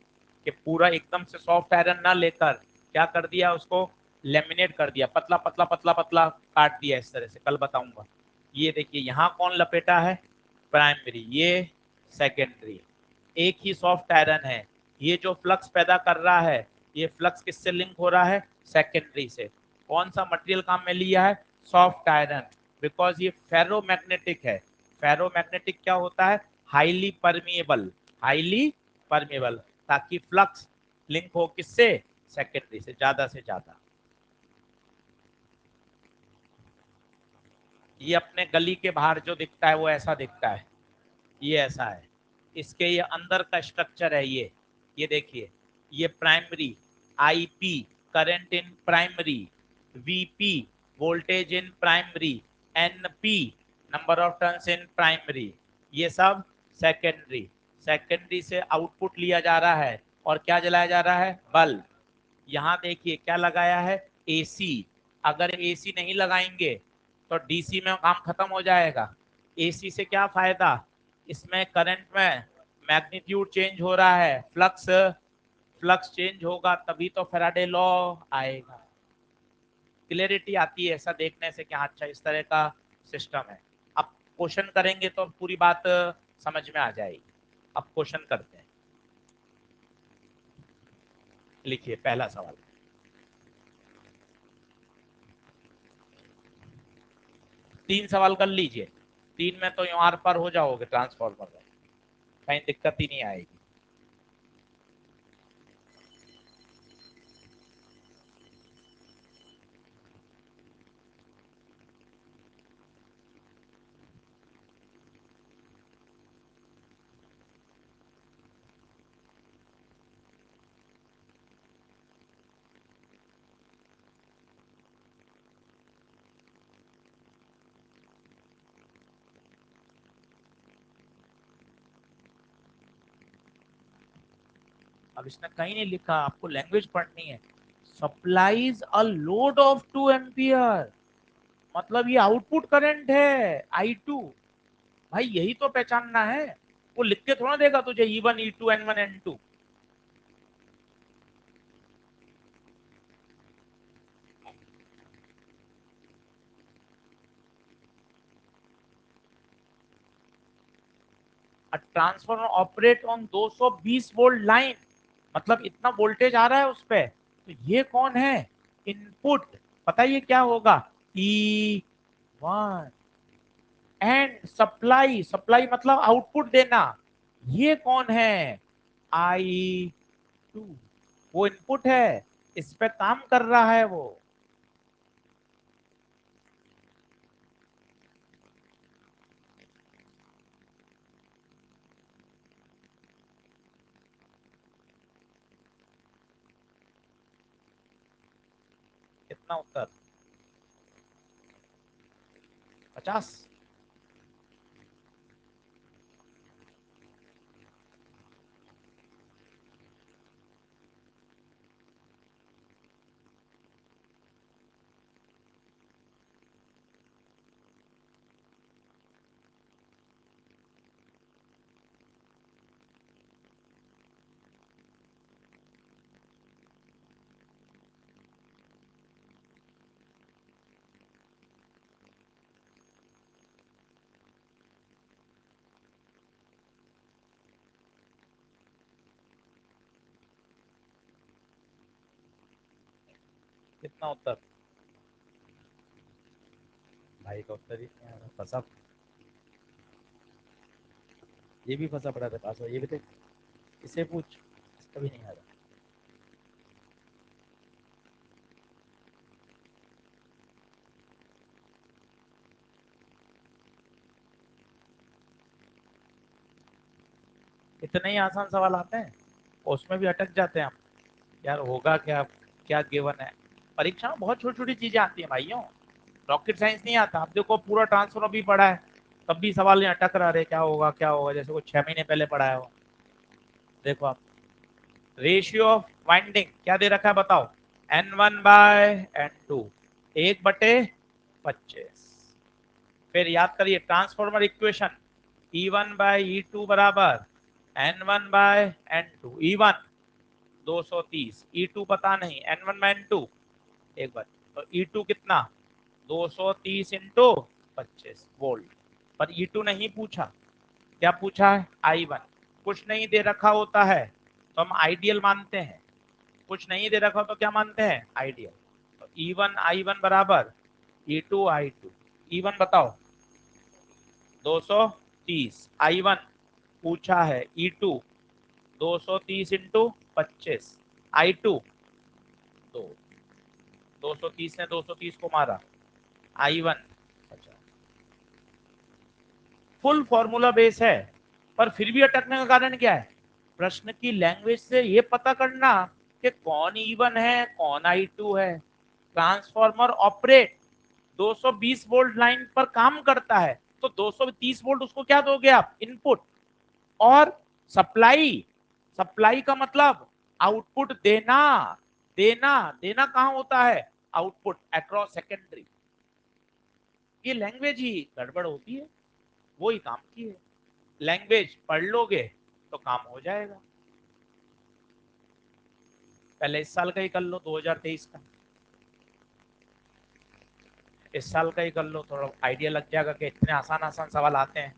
कि पूरा एकदम से सॉफ्ट आयरन ना लेकर क्या कर दिया, उसको लेमिनेट कर दिया, पतला पतला पतला पतला काट दिया इस तरह से, कल बताऊंगा। ये देखिए यहाँ कौन लपेटा है प्राइमरी, ये सेकेंडरी, एक ही सॉफ्ट आयरन है। ये जो फ्लक्स पैदा कर रहा है, ये फ्लक्स किससे लिंक हो रहा है सेकेंडरी से। कौन सा मटेरियल काम में लिया है सॉफ्ट आयरन, बिकॉज ये फेरोमैग्नेटिक है। फेरोमैग्नेटिक क्या होता है हाईली परमिएबल, हाईली परमिएबल, ताकि फ्लक्स लिंक हो किससे सेकेंडरी से ज्यादा से ज्यादा। ये अपने गली के बाहर जो दिखता है वो ऐसा दिखता है, ये ऐसा है। इसके ये अंदर का स्ट्रक्चर है ये देखिए, ये primary, IP current in primary, VP voltage in primary, NP number of turns in primary, ये सब सेकेंडरी। सेकेंडरी से आउटपुट लिया जा रहा है, और क्या जलाया जा रहा है बल्ब। यहाँ देखिए क्या लगाया है एसी। अगर एसी नहीं लगाएंगे तो डीसी में काम खत्म हो जाएगा। एसी से क्या फायदा, इसमें करंट में मैग्नीट्यूड चेंज हो रहा है, फ्लक्स फ्लक्स चेंज होगा, तभी तो फैराडे लॉ आएगा। क्लियरिटी आती है ऐसा देखने से कि हाँ अच्छा इस तरह का सिस्टम है। अब क्वेश्चन करेंगे तो पूरी बात समझ में आ जाएगी। अब क्वेश्चन करते हैं, लिखिए पहला सवाल। 3 सवाल कर लीजिए, 3 में तो यहाँ आर पार हो जाओगे ट्रांसफॉर्मर में, कहीं दिक्कत ही नहीं आएगी। अब इसने कहीं नहीं लिखा, आपको लैंग्वेज पढ़नी है। Supplies a load of 2 ampere, मतलब ये आउटपुट करंट है I2। भाई यही तो पहचानना है, वो लिख के थोड़ा देगा तुझे E1 E2 N1 N2। Transformer operate on 220 volt line, मतलब इतना वोल्टेज आ रहा है उस पे। तो ये कौन है? इनपुट। पता है ये क्या होगा? E1। एंड सप्लाई, सप्लाई मतलब आउटपुट देना, ये कौन है? I2। वो इनपुट है, इस पे काम कर रहा है वो। कितना उत्तर? 50। कितना उत्तर? भाई का उत्तर ही नहीं आ रहा, फंसा। ये भी फंसा पड़ा था पास, ये भी देख, इसे पूछ, इसका भी नहीं आ रहा। इतने ही आसान सवाल आते हैं, उसमें भी अटक जाते हैं हम। यार होगा क्या, क्या गिवन है? परीक्षा में बहुत छोटी छोटी चीजें आती हैं भाइयों, रॉकेट साइंस नहीं आता। आप देखो पूरा ट्रांसफर भी पढ़ा है, तब भी सवाल नहीं अटक रहा, रे क्या होगा क्या होगा, जैसे कुछ 6 महीने पहले पढ़ाया हो। देखो आप, रेशियो ऑफ वाइंडिंग क्या दे रखा है बताओ? N1/N2, 1/25। फिर याद करिए ट्रांसफॉर्मर इक्वेशन, E1/E2 बराबर N1/N2। E1 230, E2 पता नहीं, N1/N2 एक बार। तो E2 कितना? 230 इंटू 25 वोल्ट। पर E2 नहीं पूछा, क्या पूछा है? I1। कुछ नहीं दे रखा होता है तो हम आइडियल मानते हैं, कुछ नहीं दे रखा हो तो क्या मानते हैं? आइडियल। तो E1 I1 बराबर E2 I2। E1 बताओ 230, I1 पूछा है E2 230 इंटू 25, I2 2, 230 ने 230 को मारा, I1। अच्छा, फुल फॉर्मूला बेस है, पर फिर भी अटकने का कारण क्या है? प्रश्न की लैंग्वेज से ये पता करना कि कौन E1 है कौन I2 है। ट्रांसफॉर्मर ऑपरेट 220 वोल्ट लाइन पर काम करता है, तो 230 वोल्ट उसको क्या दोगे आप? इनपुट। और सप्लाई, सप्लाई का मतलब आउटपुट देना। देना, देना कहां होता है? Output across secondary. ये लैंग्वेज ही गड़बड़ होती है, वो ही काम की है। लैंग्वेज पढ़ लोगे तो काम हो जाएगा। पहले इस साल का ही कर लो, 2023 का, इस साल का ही कर लो, थोड़ा आइडिया लग जाएगा कि इतने आसान आसान सवाल आते हैं।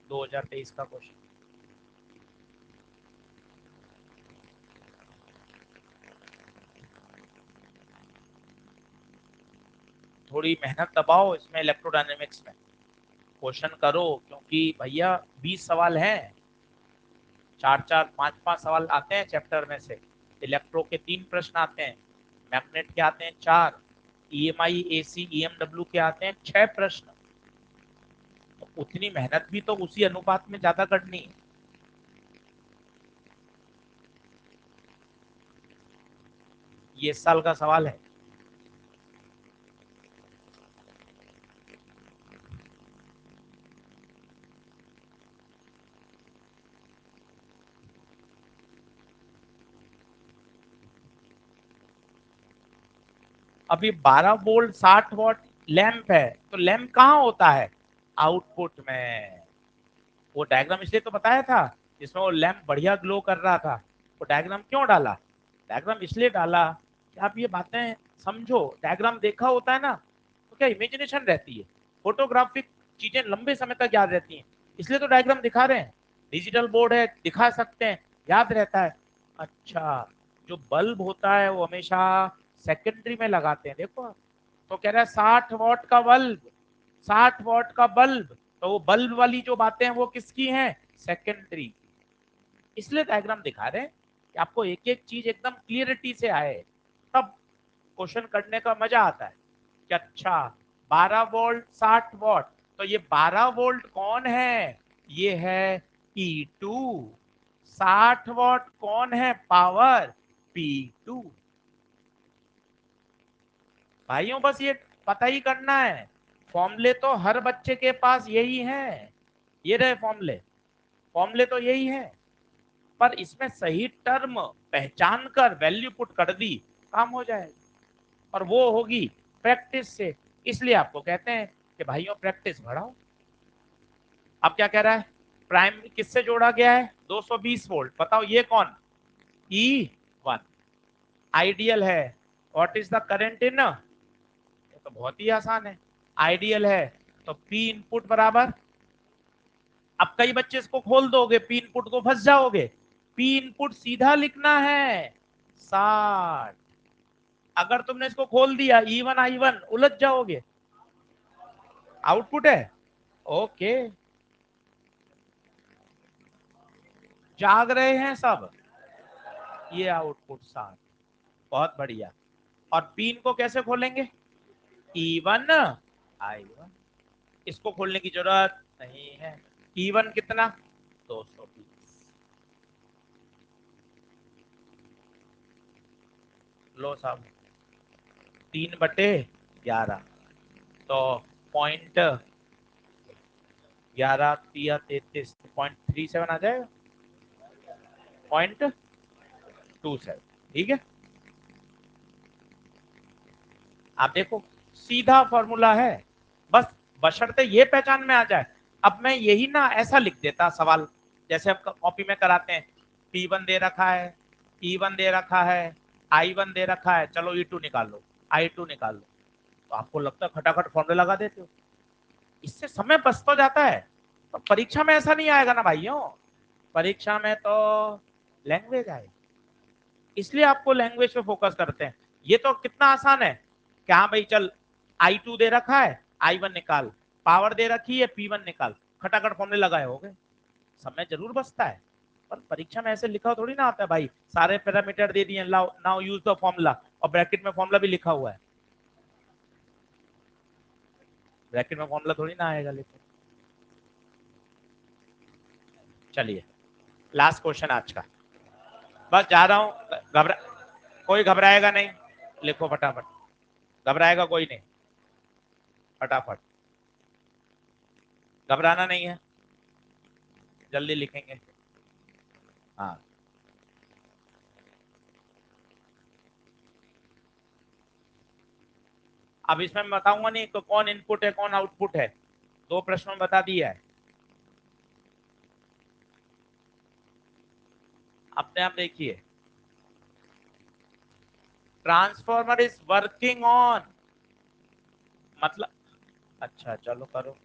2023 का क्वेश्चन। थोड़ी मेहनत दबाओ इसमें, इलेक्ट्रोडायनेमिक्स में क्वेश्चन करो, क्योंकि भैया 20 सवाल हैं, चार चार पांच पांच सवाल आते हैं चैप्टर में से। इलेक्ट्रो के 3 प्रश्न आते हैं, मैग्नेट के आते हैं 4, EMI AC EMW के आते हैं 6 प्रश्न। तो उतनी मेहनत भी तो उसी अनुपात में ज्यादा करनी है। ये इस साल का सवाल है। अभी 12 वोल्ट 60 वॉट लैंप है, तो लैंप कहाँ होता है? आउटपुट में। वो डायग्राम इसलिए तो बताया था जिसमें वो लैंप बढ़िया ग्लो कर रहा था। वो डायग्राम क्यों डाला? डायग्राम इसलिए डाला कि आप ये बातें समझो। डायग्राम देखा होता है ना तो क्या इमेजिनेशन रहती है, फोटोग्राफिक चीजें लंबे समय तक याद रहती हैं, इसलिए तो डायग्राम दिखा रहे हैं। डिजिटल बोर्ड है, दिखा सकते हैं, याद रहता है। अच्छा, जो बल्ब होता है वो हमेशा सेकेंडरी में लगाते हैं, देखो। तो कह रहा है 60 वॉट का बल्ब, 60 वॉट का बल्ब, तो वो बल्ब वाली जो बातें हैं वो किसकी हैं? सेकेंडरी। इसलिए डायग्राम दिखा रहे हैं कि आपको एक एक चीज एकदम क्लियरिटी से आए, तब क्वेश्चन करने का मजा आता है कि अच्छा 12 वोल्ट 60 वॉट, तो ये 12 वोल्ट कौन है? ये है P2। 60 वॉट कौन है? Power P2। भाइयों बस ये पता ही करना है। फॉर्मूले तो हर बच्चे के पास यही है, ये रहे फॉर्मूले। फॉर्मूले तो यही है, पर इसमें सही टर्म पहचान कर वैल्यू पुट कर दी, काम हो जाएगा। और वो होगी प्रैक्टिस से। इसलिए आपको कहते हैं कि भाइयों प्रैक्टिस बढ़ाओ। अब क्या कह रहा है? प्राइमरी किससे जोड़ा गया है? 220 वोल्ट। बताओ ये कौन? E1 आइडियल है। What is the current in? ये तो बहुत ही आसान है, आइडियल है तो P इनपुट बराबर। अब कई बच्चे इसको खोल दोगे, P इनपुट को फंस जाओगे। P इनपुट सीधा लिखना है 60। अगर तुमने इसको खोल दिया E1 I1 उलझ जाओगे। आउटपुट है, ओके। जाग रहे हैं सब? ये आउटपुट 60, बहुत बढ़िया। और पिन को कैसे खोलेंगे? E1 I1। इसको खोलने की जरूरत नहीं है। E1 कितना? 220। लो साहब, 3/11, तो 0.11 या 33 0.37 आ जाएगा, 0.27। ठीक है, आप देखो सीधा फॉर्मूला है, बस बशर्ते ये पहचान में आ जाए। अब मैं यही ना ऐसा लिख देता सवाल, जैसे हम कॉपी में कराते हैं, P1 दे रखा है, E1 दे रखा है, I1 दे रखा है, चलो E2 निकाल लो, I2 निकाल लो। तो आपको लगता है खटाखट फॉर्मूला लगा देते हो, इससे समय बच तो जाता है। तो परीक्षा में ऐसा नहीं आएगा ना भाइयों, परीक्षा में तो लैंग्वेज आएगी। इसलिए आपको लैंग्वेज पे फोकस करते हैं। ये तो कितना आसान है कि हाँ भाई चल, I2 दे रखा है, I1 निकाल, पावर दे रखी है, P1 निकाल, खटाखट फॉर्मूले लगाए हो गए। समय जरूर बचता है, पर परीक्षा में ऐसे लिखा थोड़ी ना आता है भाई, सारे पैरामीटर दे दिए, नाउ यूज द फॉर्मूला, और ब्रैकेट में फॉर्मूला भी लिखा हुआ है। ब्रैकेट में फॉर्मूला थोड़ी ना आएगा लेकिन। चलिए लास्ट क्वेश्चन आज का, बस जा रहा हूं, घबरा कोई घबराएगा नहीं, लिखो फटाफट, घबराएगा कोई नहीं, फटाफट, घबराना नहीं है, जल्दी लिखेंगे। हाँ, अब इसमें मैं बताऊंगा नहीं तो कौन इनपुट है कौन आउटपुट है, दो प्रश्नों में बता दिया है। अपने आप देखिए, ट्रांसफॉर्मर इज वर्किंग ऑन, मतलब अच्छा चलो करो।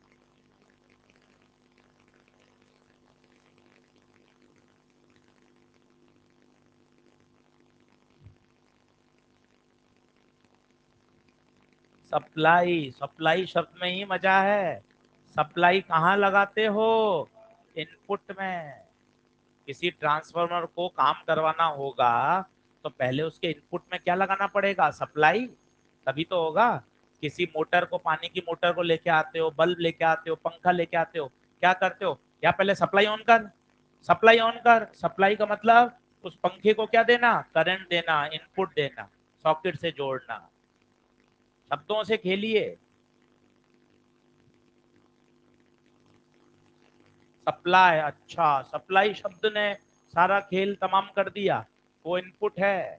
सप्लाई, सप्लाई शब्द में ही मजा है। सप्लाई कहाँ लगाते हो? इनपुट में। किसी ट्रांसफार्मर को काम करवाना होगा तो पहले उसके इनपुट में क्या लगाना पड़ेगा? सप्लाई, तभी तो होगा। किसी मोटर को, पानी की मोटर को लेके आते हो, बल्ब लेके आते हो, पंखा लेके आते हो, क्या करते हो? या पहले सप्लाई ऑन कर, सप्लाई ऑन कर, सप्लाई का मतलब उस पंखे को क्या देना? करंट देना, इनपुट देना, सॉकेट से जोड़ना। शब्दों से खेलिए। सप्लाई, अच्छा सप्लाई शब्द ने सारा खेल तमाम कर दिया, वो इनपुट है।